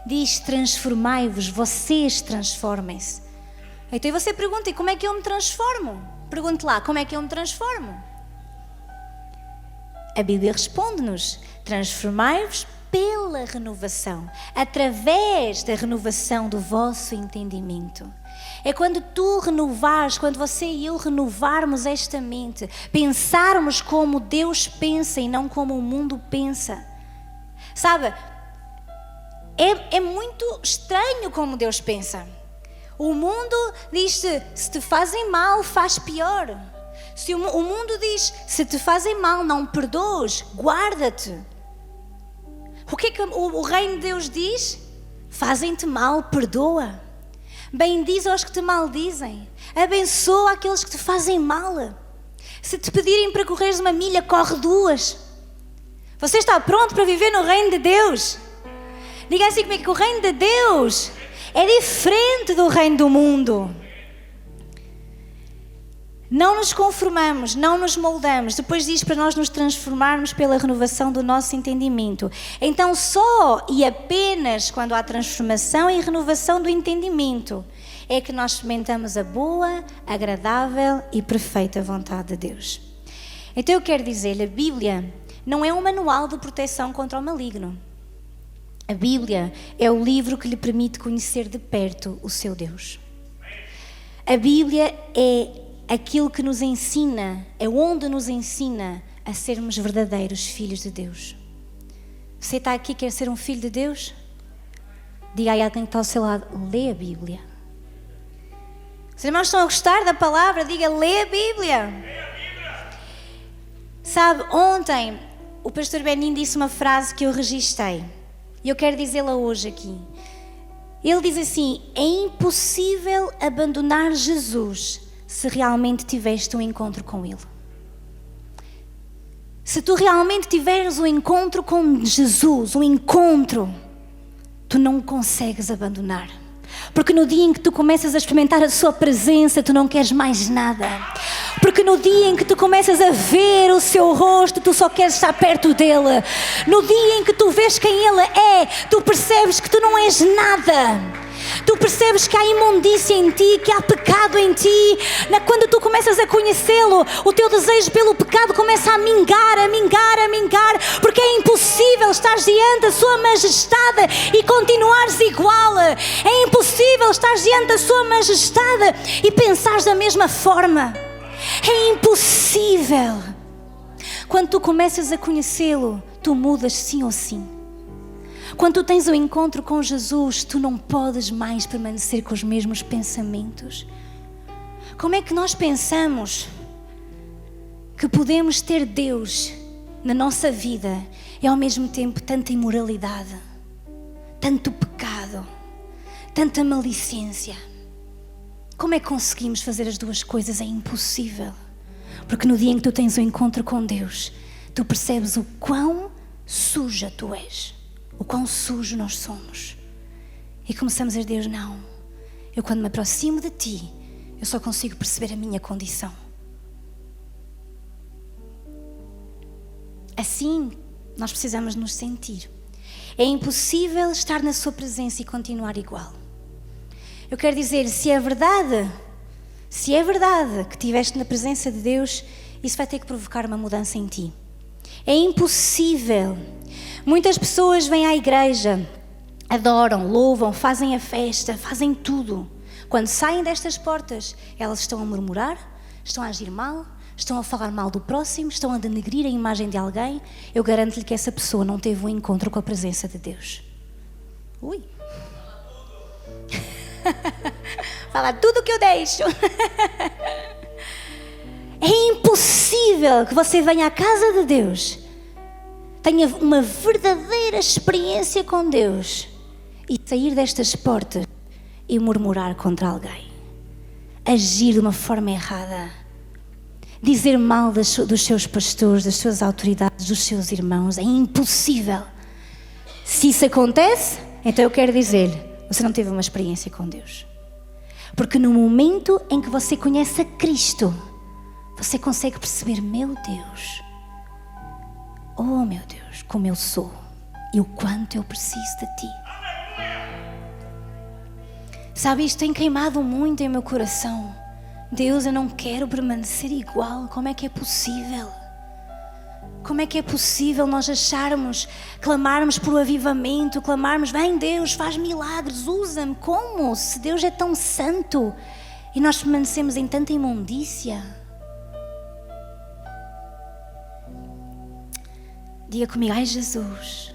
Speaker 1: Diz: transformai-vos, vocês transformem-se. Então você pergunta: e como é que eu me transformo? Pergunte lá: como é que eu me transformo? A Bíblia responde-nos: transformai-vos pela renovação, através da renovação do vosso entendimento. É quando tu renovares, quando você e eu renovarmos esta mente, pensarmos como Deus pensa e não como o mundo pensa. Sabe, é muito estranho como Deus pensa. O mundo diz-te: se te fazem mal, faz pior. O mundo diz: se te fazem mal, não perdoes, guarda-te. O que é que o reino de Deus diz? Fazem-te mal, perdoa. Bendiz aos que te maldizem. Abençoa aqueles que te fazem mal. Se te pedirem para correres 1 milha, corre 2. Você está pronto para viver no reino de Deus? Diga assim comigo: que o reino de Deus é diferente do reino do mundo. Não nos conformamos, não nos moldamos. Depois diz para nós nos transformarmos pela renovação do nosso entendimento. Então só e apenas quando há transformação e renovação do entendimento é que nós experimentamos a boa, agradável e perfeita vontade de Deus. Então eu quero dizer-lhe, a Bíblia não é um manual de proteção contra o maligno. A Bíblia é o livro que lhe permite conhecer de perto o seu Deus. A Bíblia é aquilo que nos ensina, é onde nos ensina a sermos verdadeiros filhos de Deus. Você está aqui e quer ser um filho de Deus? Diga aí a alguém que está ao seu lado: lê a Bíblia. Os irmãos estão a gostar da palavra? Diga: lê a Bíblia. Sabe, ontem o pastor Benin disse uma frase que eu registrei. E eu quero dizê-la hoje aqui. Ele diz assim: é impossível abandonar Jesus se realmente tiveste um encontro com Ele. Se tu realmente tiveres um encontro com Jesus, tu não consegues abandonar. Porque no dia em que tu começas a experimentar a sua presença, tu não queres mais nada. Porque no dia em que tu começas a ver o seu rosto, tu só queres estar perto dele. No dia em que tu vês quem ele é, tu percebes que tu não és nada. Tu percebes que há imundícia em ti, que há pecado em ti. Quando tu começas a conhecê-lo, o teu desejo pelo pecado começa a mingar, porque é impossível estar diante da sua majestade e continuares igual. É impossível estar diante da sua majestade e pensares da mesma forma. É impossível. Quando tu começas a conhecê-lo, tu mudas sim ou sim. Quando tu tens um encontro com Jesus, tu não podes mais permanecer com os mesmos pensamentos. Como é que nós pensamos que podemos ter Deus na nossa vida e ao mesmo tempo tanta imoralidade, tanto pecado, tanta malicência? Como é que conseguimos fazer as duas coisas? É impossível. Porque no dia em que tu tens um encontro com Deus, tu percebes o quão suja tu és, o quão sujo nós somos. E começamos a dizer: Deus, não, eu quando me aproximo de Ti, eu só consigo perceber a minha condição. Assim, nós precisamos nos sentir. É impossível estar na Sua presença e continuar igual. Eu quero dizer, se é verdade que estiveste na presença de Deus, isso vai ter que provocar uma mudança em ti. É impossível. Muitas pessoas vêm à igreja, adoram, louvam, fazem a festa, fazem tudo. Quando saem destas portas, elas estão a murmurar, estão a agir mal, estão a falar mal do próximo, estão a denegrir a imagem de alguém. Eu garanto-lhe que essa pessoa não teve um encontro com a presença de Deus. Ui! Fala tudo o que eu deixo. É impossível que você venha à casa de Deus, tenha uma verdadeira experiência com Deus e sair destas portas e murmurar contra alguém, agir de uma forma errada, dizer mal dos seus pastores, das suas autoridades, dos seus irmãos. É impossível. Se isso acontece, então eu quero dizer-lhe: você não teve uma experiência com Deus. Porque no momento em que você conhece a Cristo, você consegue perceber: meu Deus, oh meu Deus, como eu sou e o quanto eu preciso de Ti. Sabe, isto tem queimado muito em meu coração. Deus, eu não quero permanecer igual. Como é que é possível? Como é que é possível nós acharmos, clamarmos por um avivamento, clamarmos: vem Deus, faz milagres, usa-me? Como? Se Deus é tão santo e nós permanecemos em tanta imundícia. Diga comigo: ai Jesus.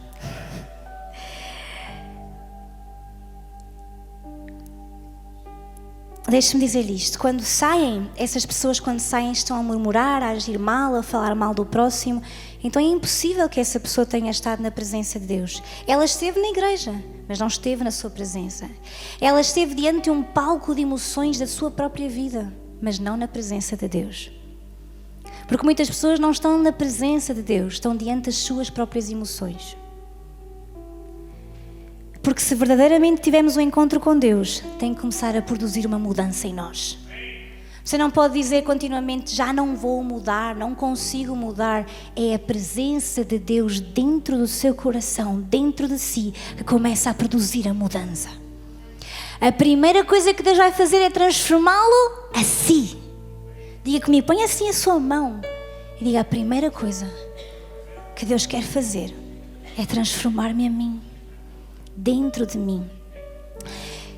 Speaker 1: Deixe-me dizer-lhe isto: quando saem, essas pessoas quando saem estão a murmurar, a agir mal, a falar mal do próximo. Então é impossível que essa pessoa tenha estado na presença de Deus. Ela esteve na igreja, mas não esteve na sua presença. Ela esteve diante de um palco de emoções da sua própria vida, mas não na presença de Deus. Porque muitas pessoas não estão na presença de Deus, estão diante das suas próprias emoções. Porque se verdadeiramente tivermos um encontro com Deus, tem que começar a produzir uma mudança em nós. Você não pode dizer continuamente: já não vou mudar, não consigo mudar. É a presença de Deus dentro do seu coração, dentro de si, que começa a produzir a mudança. A primeira coisa que Deus vai fazer é transformá-lo a si. Diga comigo, põe assim a sua mão e diga: a primeira coisa que Deus quer fazer é transformar-me a mim, dentro de mim.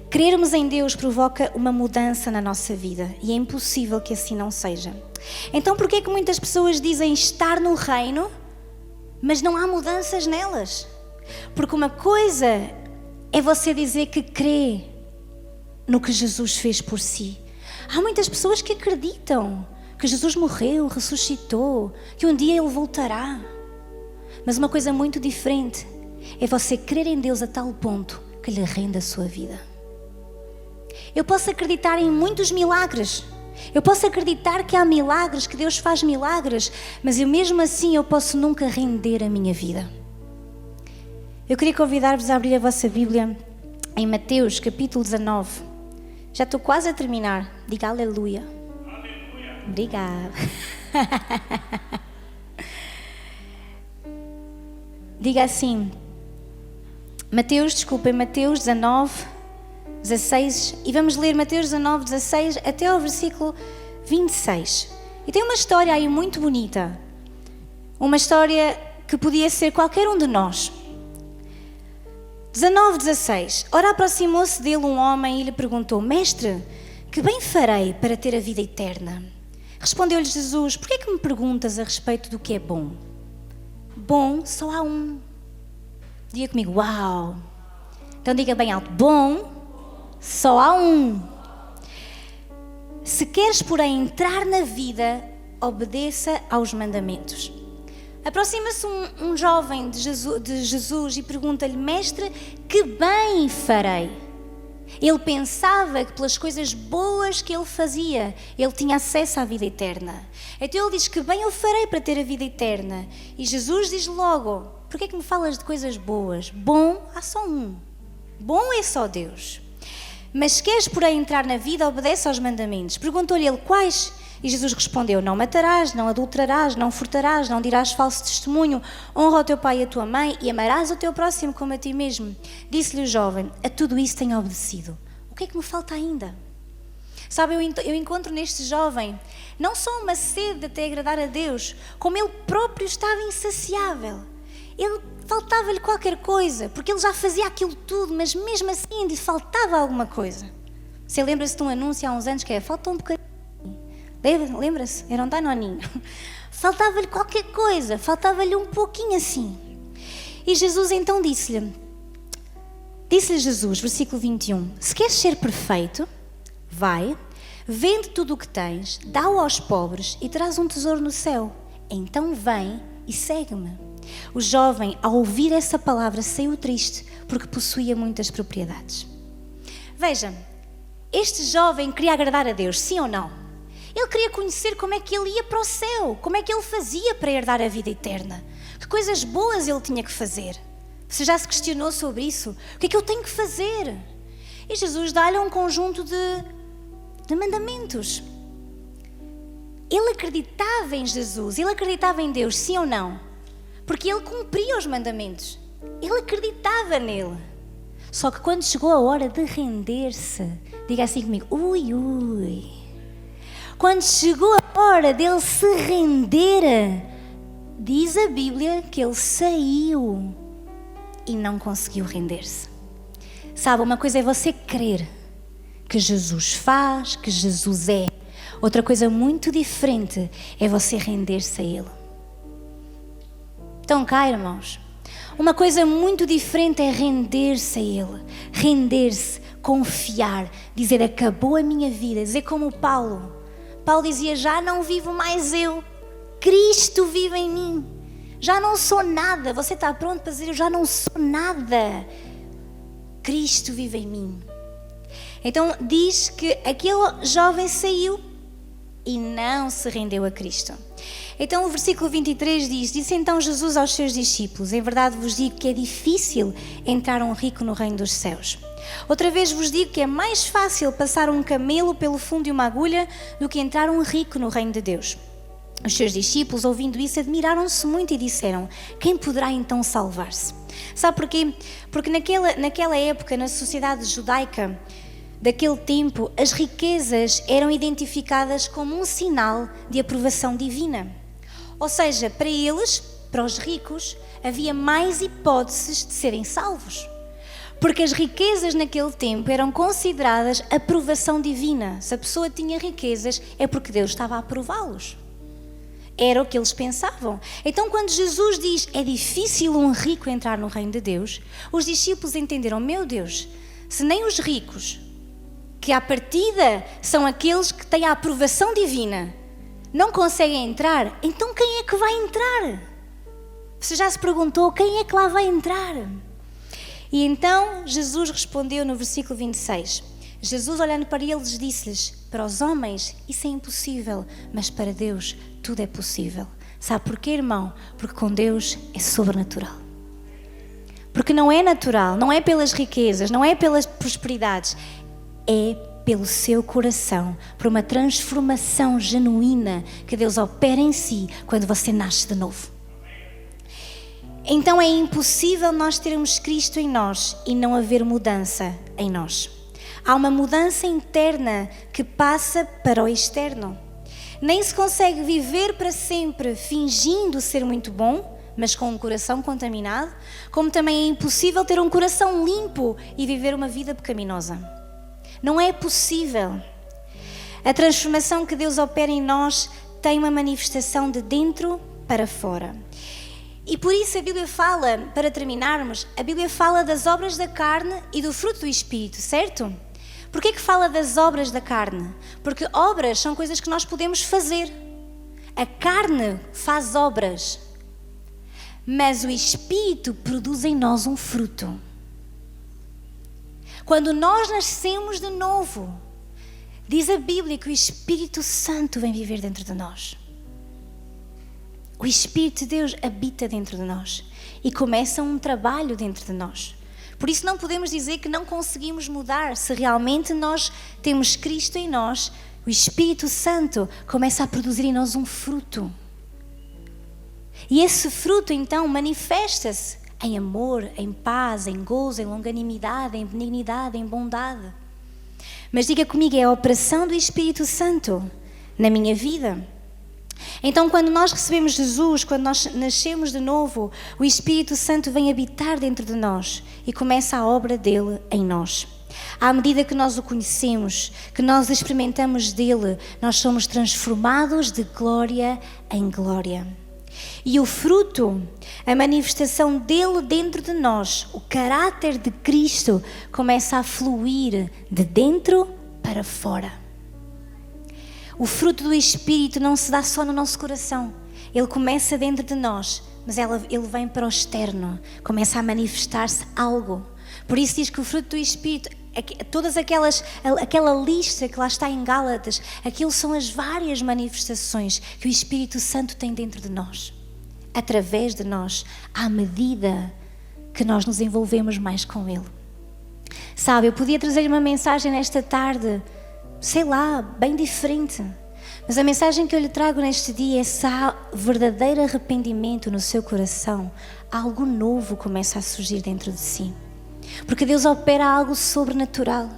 Speaker 1: Crermos em Deus provoca uma mudança na nossa vida e é impossível que assim não seja. Então porquê é que muitas pessoas dizem estar no reino, mas não há mudanças nelas? Porque uma coisa é você dizer que crê no que Jesus fez por si. Há muitas pessoas que acreditam que Jesus morreu, ressuscitou, que um dia Ele voltará. Mas uma coisa muito diferente é você crer em Deus a tal ponto que lhe renda a sua vida. Eu posso acreditar em muitos milagres. Eu posso acreditar que há milagres, que Deus faz milagres, mas eu mesmo assim eu posso nunca render a minha vida. Eu queria convidar-vos a abrir a vossa Bíblia em Mateus capítulo 19. Já estou quase a terminar. Diga aleluia. Aleluia. Obrigada. Diga assim, Mateus 19, 16, e vamos ler Mateus 19, 16 até ao versículo 26. E tem uma história aí muito bonita. Uma história que podia ser qualquer um de nós. 19, 16. Ora, aproximou-se dele um homem e lhe perguntou: Mestre, que bem farei para ter a vida eterna? Respondeu-lhe Jesus: Por que é que me perguntas a respeito do que é bom? Bom só há um. Diga comigo, uau. Então diga bem alto, bom, só há um. Se queres, porém, entrar na vida, obedeça aos mandamentos. Aproxima-se um jovem de Jesus e pergunta-lhe, mestre, que bem farei? Ele pensava que pelas coisas boas que ele fazia, ele tinha acesso à vida eterna. Então ele diz, que bem eu farei para ter a vida eterna? E Jesus diz logo, por que é que me falas de coisas boas? Bom, há só um. Bom é só Deus. Mas se queres, porém, entrar na vida, obedece aos mandamentos. Perguntou-lhe ele, quais? E Jesus respondeu, não matarás, não adulterarás, não furtarás, não dirás falso testemunho, honra o teu pai e a tua mãe e amarás o teu próximo como a ti mesmo. Disse-lhe o jovem, a tudo isso tenho obedecido. O que é que me falta ainda? Sabe, eu encontro neste jovem não só uma sede de até agradar a Deus, como ele próprio estava insaciável. Faltava-lhe qualquer coisa, porque ele já fazia aquilo tudo, mas mesmo assim lhe faltava alguma coisa. Você lembra-se de um anúncio há uns anos que falta um bocadinho. Lembra-se? Era um danoninho. Faltava-lhe qualquer coisa, faltava-lhe um pouquinho assim. E Jesus então disse-lhe Jesus, versículo 21, se queres ser perfeito, vai, vende tudo o que tens, dá-o aos pobres e terás um tesouro no céu. Então vem e segue-me. O jovem, ao ouvir essa palavra, saiu triste, porque possuía muitas propriedades. Veja, este jovem queria agradar a Deus, sim ou não? Ele queria conhecer como é que ele ia para o céu, como é que ele fazia para herdar a vida eterna, que coisas boas ele tinha que fazer. Você já se questionou sobre isso? O que é que eu tenho que fazer? E Jesus dá-lhe um conjunto de mandamentos. Ele acreditava em Jesus, ele acreditava em Deus, sim ou não? Porque ele cumpria os mandamentos, ele acreditava nele. Só que quando chegou a hora de render-se, diga assim comigo, ui. Quando chegou a hora dele se render, diz a Bíblia que ele saiu e não conseguiu render-se. Sabe, uma coisa é você crer que Jesus faz, que Jesus é. Outra coisa muito diferente é você render-se a Ele. Estão cá, irmãos? Uma coisa muito diferente é render-se a Ele. Render-se, confiar, dizer acabou a minha vida, dizer como Paulo dizia, já não vivo mais eu, Cristo vive em mim, já não sou nada. Você está pronto para dizer, eu já não sou nada, Cristo vive em mim. Então diz que aquele jovem saiu e não se rendeu a Cristo. Então o versículo 23 disse então Jesus aos seus discípulos, em verdade vos digo que é difícil entrar um rico no reino dos céus. Outra vez vos digo que é mais fácil passar um camelo pelo fundo de uma agulha do que entrar um rico no reino de Deus. Os seus discípulos, ouvindo isso, admiraram-se muito e disseram, quem poderá então salvar-se? Sabe porquê? Porque naquela época, na sociedade judaica daquele tempo, as riquezas eram identificadas como um sinal de aprovação divina. Ou seja, para eles, para os ricos, havia mais hipóteses de serem salvos. Porque as riquezas naquele tempo eram consideradas aprovação divina. Se a pessoa tinha riquezas, é porque Deus estava a aprová-los. Era o que eles pensavam. Então, quando Jesus diz, é difícil um rico entrar no reino de Deus, os discípulos entenderam, meu Deus, se nem os ricos, que à partida são aqueles que têm a aprovação divina, não conseguem entrar, então quem é que vai entrar? Você já se perguntou, quem é que lá vai entrar? E então Jesus respondeu no versículo 26. Jesus, olhando para eles, disse-lhes, para os homens isso é impossível, mas para Deus tudo é possível. Sabe porquê, irmão? Porque com Deus é sobrenatural. Porque não é natural, não é pelas riquezas, não é pelas prosperidades, é pelo seu coração, por uma transformação genuína que Deus opera em si quando você nasce de novo. Então é impossível nós termos Cristo em nós e não haver mudança em nós. Há uma mudança interna que passa para o externo. Nem se consegue viver para sempre fingindo ser muito bom, mas com um coração contaminado, como também é impossível ter um coração limpo e viver uma vida pecaminosa. Não é possível. A transformação que Deus opera em nós tem uma manifestação de dentro para fora. E por isso a Bíblia fala, para terminarmos, a Bíblia fala das obras da carne e do fruto do Espírito, certo? Porquê que fala das obras da carne? Porque obras são coisas que nós podemos fazer. A carne faz obras, mas o Espírito produz em nós um fruto. Quando nós nascemos de novo, diz a Bíblia que o Espírito Santo vem viver dentro de nós. O Espírito de Deus habita dentro de nós e começa um trabalho dentro de nós. Por isso não podemos dizer que não conseguimos mudar. Se realmente nós temos Cristo em nós, o Espírito Santo começa a produzir em nós um fruto. E esse fruto então manifesta-se em amor, em paz, em gozo, em longanimidade, em benignidade, em bondade. Mas diga comigo, é a operação do Espírito Santo na minha vida. Então, quando nós recebemos Jesus, quando nós nascemos de novo, o Espírito Santo vem habitar dentro de nós e começa a obra dele em nós. À medida que nós o conhecemos, que nós experimentamos dele, nós somos transformados de glória em glória. E o fruto, a manifestação dele dentro de nós, o caráter de Cristo, começa a fluir de dentro para fora. O fruto do Espírito não se dá só no nosso coração. Ele começa dentro de nós, mas ele vem para o externo. Começa a manifestar-se algo. Por isso diz que o fruto do Espírito, aquela lista que lá está em Gálatas, aquilo são as várias manifestações que o Espírito Santo tem dentro de nós. Através de nós, à medida que nós nos envolvemos mais com Ele. Sabe, eu podia trazer uma mensagem nesta tarde, sei lá, bem diferente. Mas a mensagem que eu lhe trago neste dia é: se há verdadeiro arrependimento no seu coração, algo novo começa a surgir dentro de si. Porque Deus opera algo sobrenatural.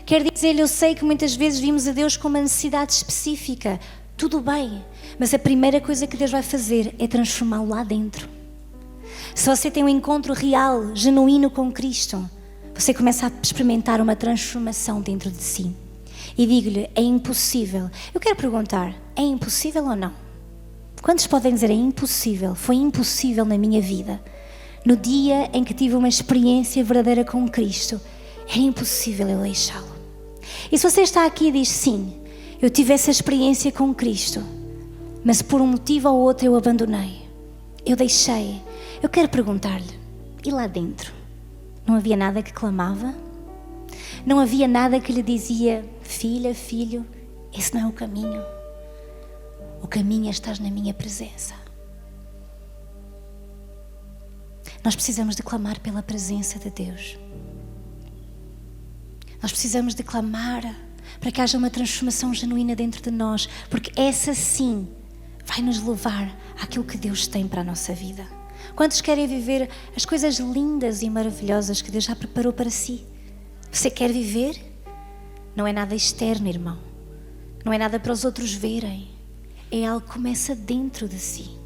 Speaker 1: Quer dizer, eu sei que muitas vezes vimos a Deus com uma necessidade específica. Tudo bem, mas a primeira coisa que Deus vai fazer é transformá-lo lá dentro. Se você tem um encontro real, genuíno com Cristo, você começa a experimentar uma transformação dentro de si. E digo-lhe, é impossível. Eu quero perguntar, é impossível ou não? Quantos podem dizer, é impossível? Foi impossível na minha vida. No dia em que tive uma experiência verdadeira com Cristo, era impossível eu deixá-lo. E se você está aqui e diz, sim, eu tive essa experiência com Cristo, mas por um motivo ou outro eu abandonei, eu deixei. Eu quero perguntar-lhe, e lá dentro? Não havia nada que clamava? Não havia nada que lhe dizia, filha, filho, esse não é o caminho. O caminho é estar na minha presença. Nós precisamos de clamar pela presença de Deus. Nós precisamos de clamar para que haja uma transformação genuína dentro de nós, porque essa sim vai nos levar àquilo que Deus tem para a nossa vida. Quantos querem viver as coisas lindas e maravilhosas que Deus já preparou para si? Você quer viver? Não é nada externo, irmão. Não é nada para os outros verem. É algo que começa dentro de si.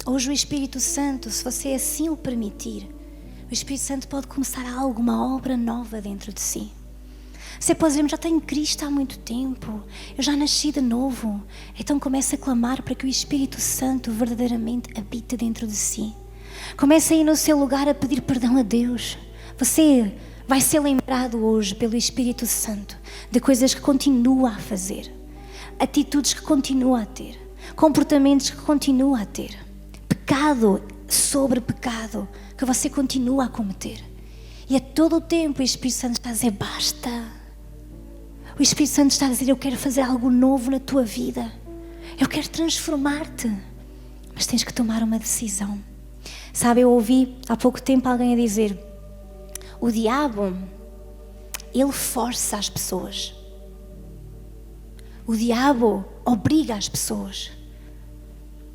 Speaker 1: Hoje o Espírito Santo, se você assim o permitir, o Espírito Santo pode começar algo, uma obra nova dentro de si. Você pode dizer, já tenho Cristo há muito tempo, eu já nasci de novo. Então comece a clamar para que o Espírito Santo verdadeiramente habite dentro de si. Comece a ir no seu lugar a pedir perdão a Deus. Você vai ser lembrado hoje pelo Espírito Santo de coisas que continua a fazer, atitudes que continua a ter, comportamentos que continua a ter, pecado sobre pecado que você continua a cometer. E a todo o tempo o Espírito Santo está a dizer, basta. O Espírito Santo está a dizer, eu quero fazer algo novo na tua vida. Eu quero transformar-te. Mas tens que tomar uma decisão. Sabe, eu ouvi há pouco tempo alguém a dizer, o diabo, ele força as pessoas. O diabo obriga as pessoas.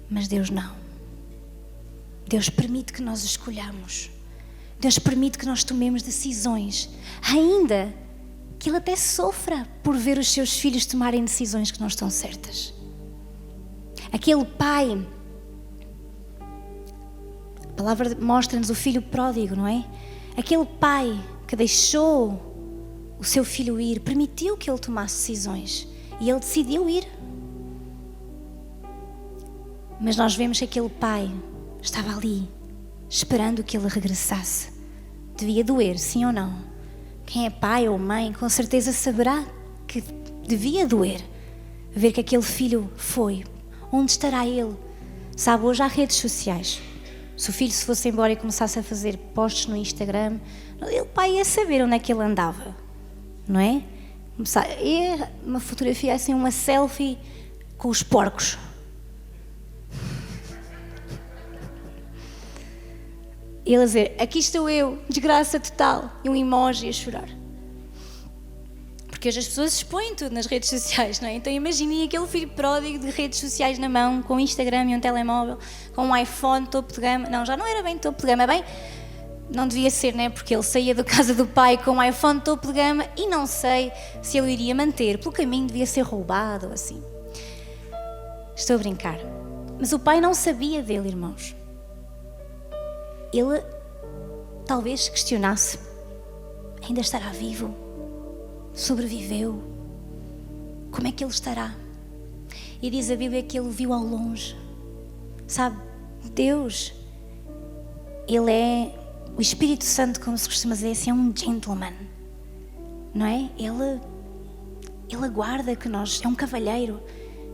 Speaker 1: Mas Deus não. Deus permite que nós escolhamos. Deus permite que nós tomemos decisões. Ainda que Ele até sofra por ver os seus filhos tomarem decisões que não estão certas. Aquele pai, a palavra mostra-nos o filho pródigo, não é? Aquele pai que deixou o seu filho ir, permitiu que ele tomasse decisões e ele decidiu ir. Mas nós vemos que aquele pai estava ali, esperando que ele regressasse. Devia doer, sim ou não? Quem é pai ou mãe, com certeza saberá que devia doer ver que aquele filho foi. Onde estará ele? Sabe, hoje há redes sociais. Se o filho se fosse embora e começasse a fazer posts no Instagram, o pai ia saber onde é que ele andava, não é? E uma fotografia assim, uma selfie com os porcos. E ele a dizer, aqui estou eu, desgraça total, e um emoji a chorar. Porque hoje as pessoas expõem tudo nas redes sociais, não é? Então imaginem aquele filho pródigo de redes sociais na mão, com um Instagram e um telemóvel, com um iPhone topo de gama. Não, já não era bem topo de gama, bem, não devia ser, não é? Porque ele saía da casa do pai com um iPhone topo de gama e não sei se ele o iria manter. Pelo caminho devia ser roubado ou assim. Estou a brincar. Mas o pai não sabia dele, irmãos. Ele talvez se questionasse, ainda estará vivo? Sobreviveu? Como é que ele estará? E diz a Bíblia que ele o viu ao longe. Sabe, Deus, Ele é o Espírito Santo, como se costuma dizer assim, é um gentleman, não é? Ele aguarda que nós, é um cavalheiro,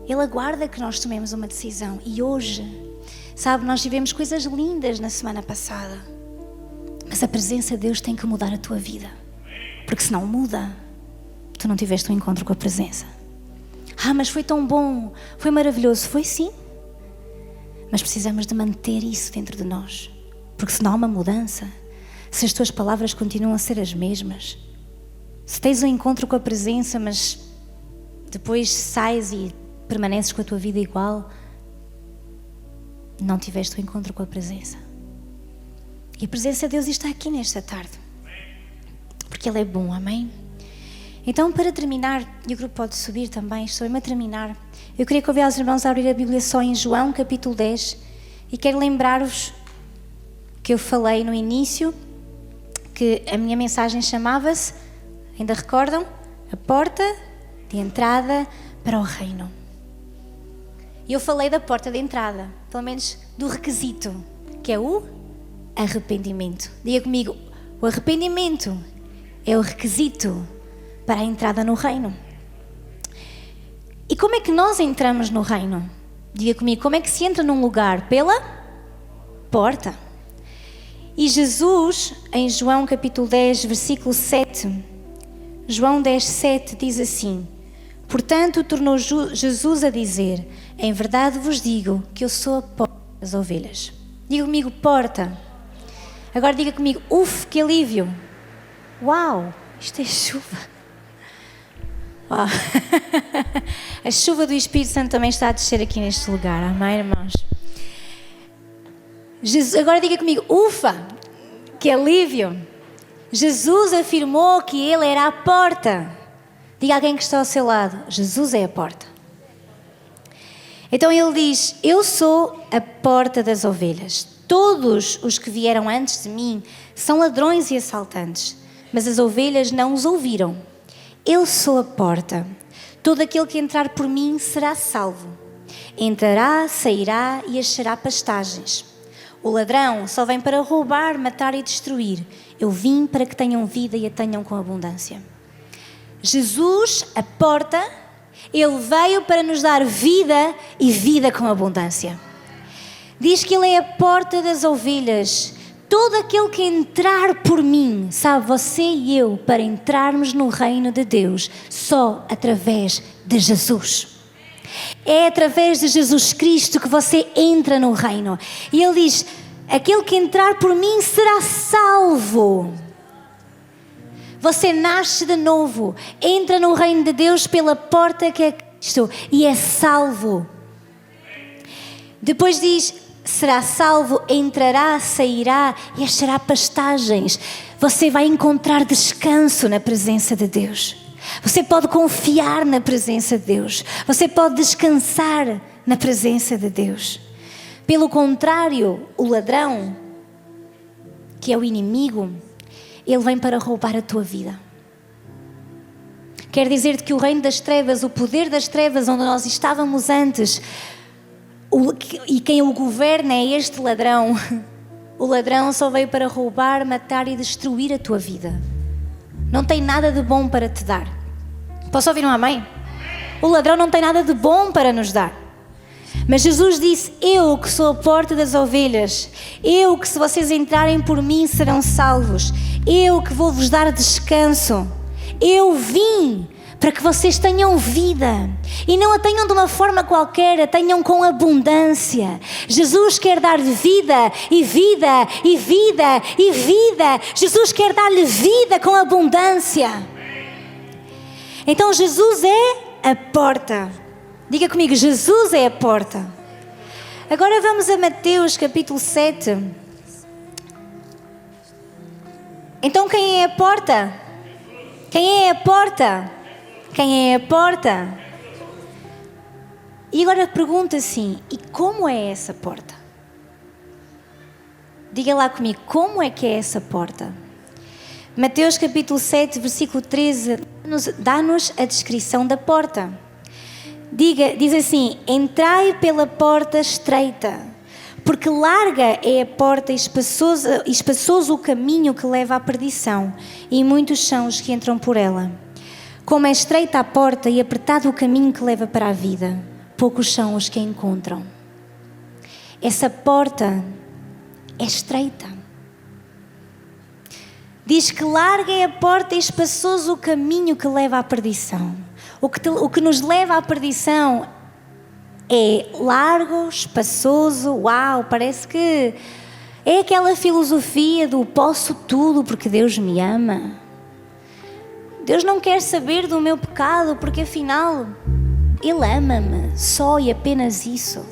Speaker 1: Ele aguarda que nós tomemos uma decisão. E hoje, sabe, nós vivemos coisas lindas na semana passada, mas a presença de Deus tem que mudar a tua vida, porque se não muda, tu não tiveste um encontro com a presença. Mas foi tão bom, foi maravilhoso. Foi sim, mas precisamos de manter isso dentro de nós, porque se não há uma mudança, se as tuas palavras continuam a ser as mesmas, se tens um encontro com a presença, mas depois sais e permaneces com a tua vida igual, não tiveste um encontro com a presença. E a presença de Deus está aqui nesta tarde, porque Ele é bom, amém? Então, para terminar, e o grupo pode subir também, estou-me a terminar, eu queria convidar os irmãos a abrir a Bíblia só em João, capítulo 10, e quero lembrar-vos que eu falei no início, que a minha mensagem chamava-se, ainda recordam? A porta de entrada para o reino. E eu falei da porta de entrada, pelo menos do requisito, que é o arrependimento. Diga comigo, o arrependimento é o requisito para a entrada no reino. E como é que nós entramos no reino? Diga comigo, como é que se entra num lugar? Pela porta. E Jesus, em João capítulo 10, versículo 7, João 10, 7 diz assim, portanto tornou Jesus a dizer, em verdade vos digo que eu sou a porta das ovelhas. Diga comigo, porta. Agora diga comigo, que alívio. Uau, isto é chuva. Uau. A chuva do Espírito Santo também está a descer aqui neste lugar, amém, irmãos? Agora diga comigo, que alívio. Jesus afirmou que Ele era a porta. Diga a alguém que está ao seu lado, Jesus é a porta. Então Ele diz, eu sou a porta das ovelhas. Todos os que vieram antes de mim são ladrões e assaltantes, mas as ovelhas não os ouviram. Eu sou a porta. Todo aquele que entrar por mim será salvo. Entrará, sairá e achará pastagens. O ladrão só vem para roubar, matar e destruir. Eu vim para que tenham vida e a tenham com abundância. Jesus, a porta, Ele veio para nos dar vida e vida com abundância. Diz que Ele é a porta das ovelhas. Todo aquele que entrar por mim, sabe, você e eu, para entrarmos no reino de Deus, só através de Jesus. É através de Jesus Cristo que você entra no reino. E Ele diz, aquele que entrar por mim será salvo. Você nasce de novo, entra no reino de Deus pela porta que é Cristo e é salvo. Depois diz, será salvo, entrará, sairá e achará pastagens. Você vai encontrar descanso na presença de Deus. Você pode confiar na presença de Deus. Você pode descansar na presença de Deus. Pelo contrário, o ladrão, que é o inimigo, ele vem para roubar a tua vida. Quer dizer que o reino das trevas, o poder das trevas onde nós estávamos antes, e quem o governa é este ladrão. O ladrão só veio para roubar, matar e destruir a tua vida. Não tem nada de bom para te dar. Posso ouvir um amém? O ladrão não tem nada de bom para nos dar. Mas Jesus disse: eu que sou a porta das ovelhas, eu que se vocês entrarem por mim serão salvos, eu que vou vos dar descanso. Eu vim para que vocês tenham vida e não a tenham de uma forma qualquer, a tenham com abundância. Jesus quer dar-lhe vida e vida e vida e vida. Jesus quer dar-lhe vida com abundância. Então Jesus é a porta. Diga comigo, Jesus é a porta. Agora vamos a Mateus capítulo 7. Então quem é a porta? Quem é a porta? Quem é a porta? E agora pergunta assim, e como é essa porta? Diga lá comigo, como é que é essa porta? Mateus capítulo 7, versículo 13, dá-nos a descrição da porta. Diz assim: entrai pela porta estreita, porque larga é a porta e espaçoso o caminho que leva à perdição, e muitos são os que entram por ela. Como é estreita a porta e apertado o caminho que leva para a vida, poucos são os que a encontram. Essa porta é estreita. Diz que larga é a porta e espaçoso o caminho que leva à perdição. O que nos leva à perdição é largo, espaçoso, uau, parece que é aquela filosofia do posso tudo porque Deus me ama. Deus não quer saber do meu pecado porque afinal Ele ama-me, só e apenas isso.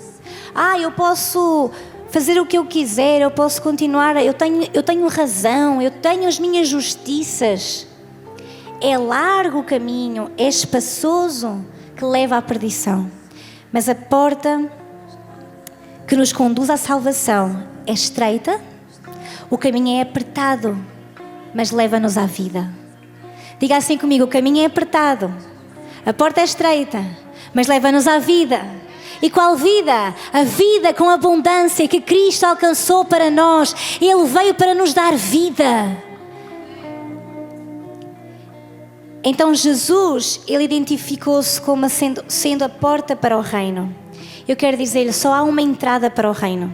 Speaker 1: Eu posso fazer o que eu quiser, eu posso continuar, eu tenho razão, eu tenho as minhas justiças. É largo o caminho, é espaçoso que leva à perdição. Mas a porta que nos conduz à salvação é estreita, o caminho é apertado, mas leva-nos à vida. Diga assim comigo, o caminho é apertado, a porta é estreita, mas leva-nos à vida. E qual vida? A vida com abundância que Cristo alcançou para nós. Ele veio para nos dar vida. Então Jesus, Ele identificou-se como sendo a porta para o reino. Eu quero dizer-lhe, só há uma entrada para o reino.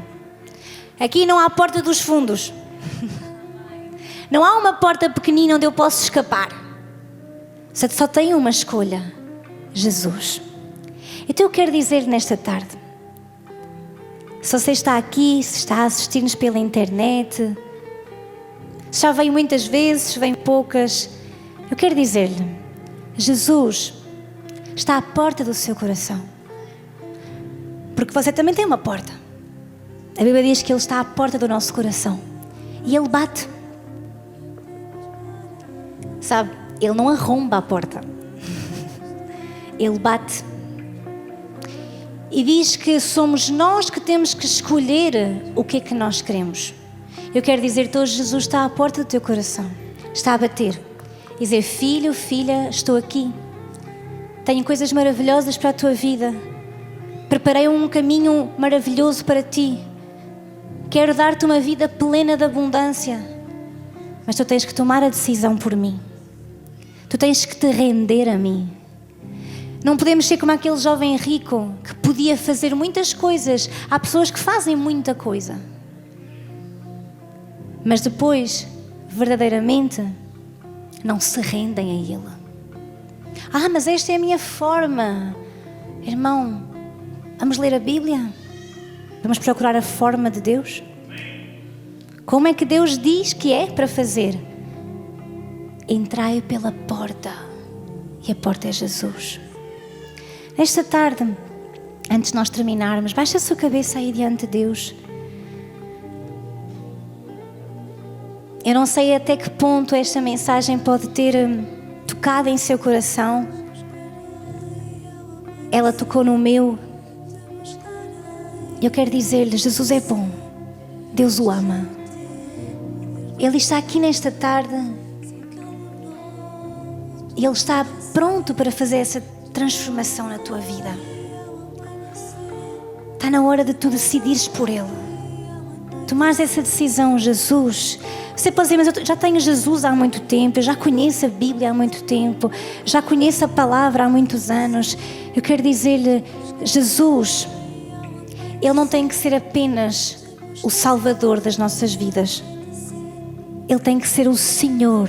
Speaker 1: Aqui não há a porta dos fundos. Não há uma porta pequenina onde eu posso escapar. Só tem uma escolha: Jesus. Então eu quero dizer nesta tarde, se você está aqui, se está a assistir-nos pela internet, se já veio muitas vezes, vem poucas, eu quero dizer-lhe, Jesus está à porta do seu coração. Porque você também tem uma porta. A Bíblia diz que Ele está à porta do nosso coração. E Ele bate. Sabe, Ele não arromba a porta. Ele bate. E diz que somos nós que temos que escolher o que é que nós queremos. Eu quero dizer-te hoje, Jesus está à porta do teu coração. Está a bater. Dizer, filho, filha, estou aqui. Tenho coisas maravilhosas para a tua vida. Preparei um caminho maravilhoso para ti. Quero dar-te uma vida plena de abundância. Mas tu tens que tomar a decisão por mim. Tu tens que te render a mim. Não podemos ser como aquele jovem rico que podia fazer muitas coisas. Há pessoas que fazem muita coisa. Mas depois, verdadeiramente, não se rendem a Ele. Mas esta é a minha forma. Irmão, vamos ler a Bíblia? Vamos procurar a forma de Deus? Como é que Deus diz que é para fazer? Entrai pela porta. E a porta é Jesus. Nesta tarde, antes de nós terminarmos, baixa a sua cabeça aí diante de Deus. Eu não sei até que ponto esta mensagem pode ter tocado em seu coração. Ela tocou no meu. Eu quero dizer-lhe, Jesus é bom. Deus o ama. Ele está aqui nesta tarde. E Ele está pronto para fazer essa transformação na tua vida. Está na hora de tu decidires por Ele. Tomares essa decisão, Jesus. Você pode dizer, mas eu já tenho Jesus há muito tempo, eu já conheço a Bíblia há muito tempo, já conheço a palavra há muitos anos. Eu quero dizer-lhe, Jesus, Ele não tem que ser apenas o Salvador das nossas vidas. Ele tem que ser o Senhor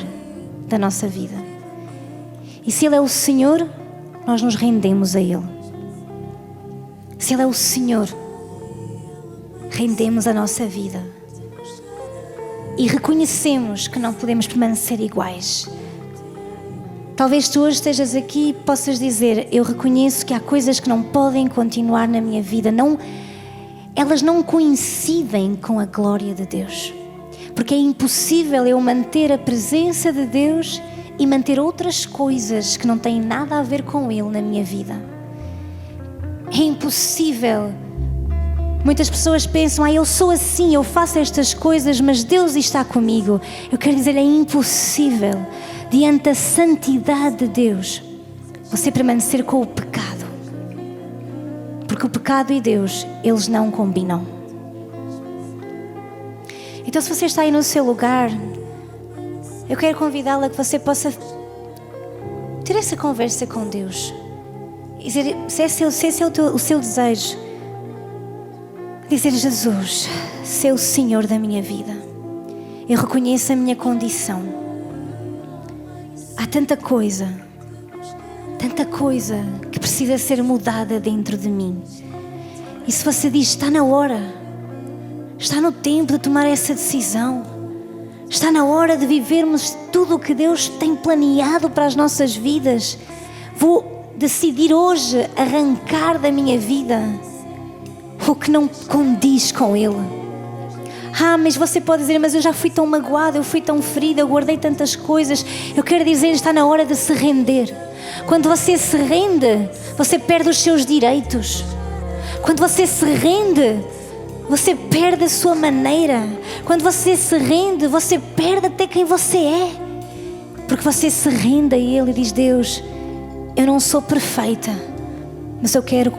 Speaker 1: da nossa vida. E se Ele é o Senhor, nós nos rendemos a Ele. Se Ele é o Senhor, rendemos a nossa vida. E reconhecemos que não podemos permanecer iguais. Talvez tu hoje estejas aqui e possas dizer, eu reconheço que há coisas que não podem continuar na minha vida. Elas não coincidem com a glória de Deus. Porque é impossível eu manter a presença de Deus e manter outras coisas que não têm nada a ver com Ele na minha vida. É impossível. Muitas pessoas pensam, eu sou assim, eu faço estas coisas, mas Deus está comigo. Eu quero dizer, é impossível, diante da santidade de Deus, você permanecer com o pecado. Porque o pecado e Deus, eles não combinam. Então, se você está aí no seu lugar, eu quero convidá-la a que você possa ter essa conversa com Deus. E dizer, se esse é o seu desejo, dizer, Jesus, ser o Senhor da minha vida. Eu reconheço a minha condição. Há tanta coisa que precisa ser mudada dentro de mim. E se você diz, está na hora, está no tempo de tomar essa decisão, está na hora de vivermos tudo o que Deus tem planeado para as nossas vidas, vou decidir hoje arrancar da minha vida o que não condiz com Ele. Mas você pode dizer, mas eu já fui tão magoada, eu fui tão ferida, eu guardei tantas coisas. Eu quero dizer, está na hora de se render. Quando você se rende, você perde os seus direitos. Quando você se rende, você perde a sua maneira. Quando você se rende, você perde até quem você é. Porque você se rende a Ele e diz, Deus, eu não sou perfeita, mas eu quero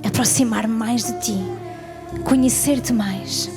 Speaker 1: aproximar mais de Ti, conhecer-te mais.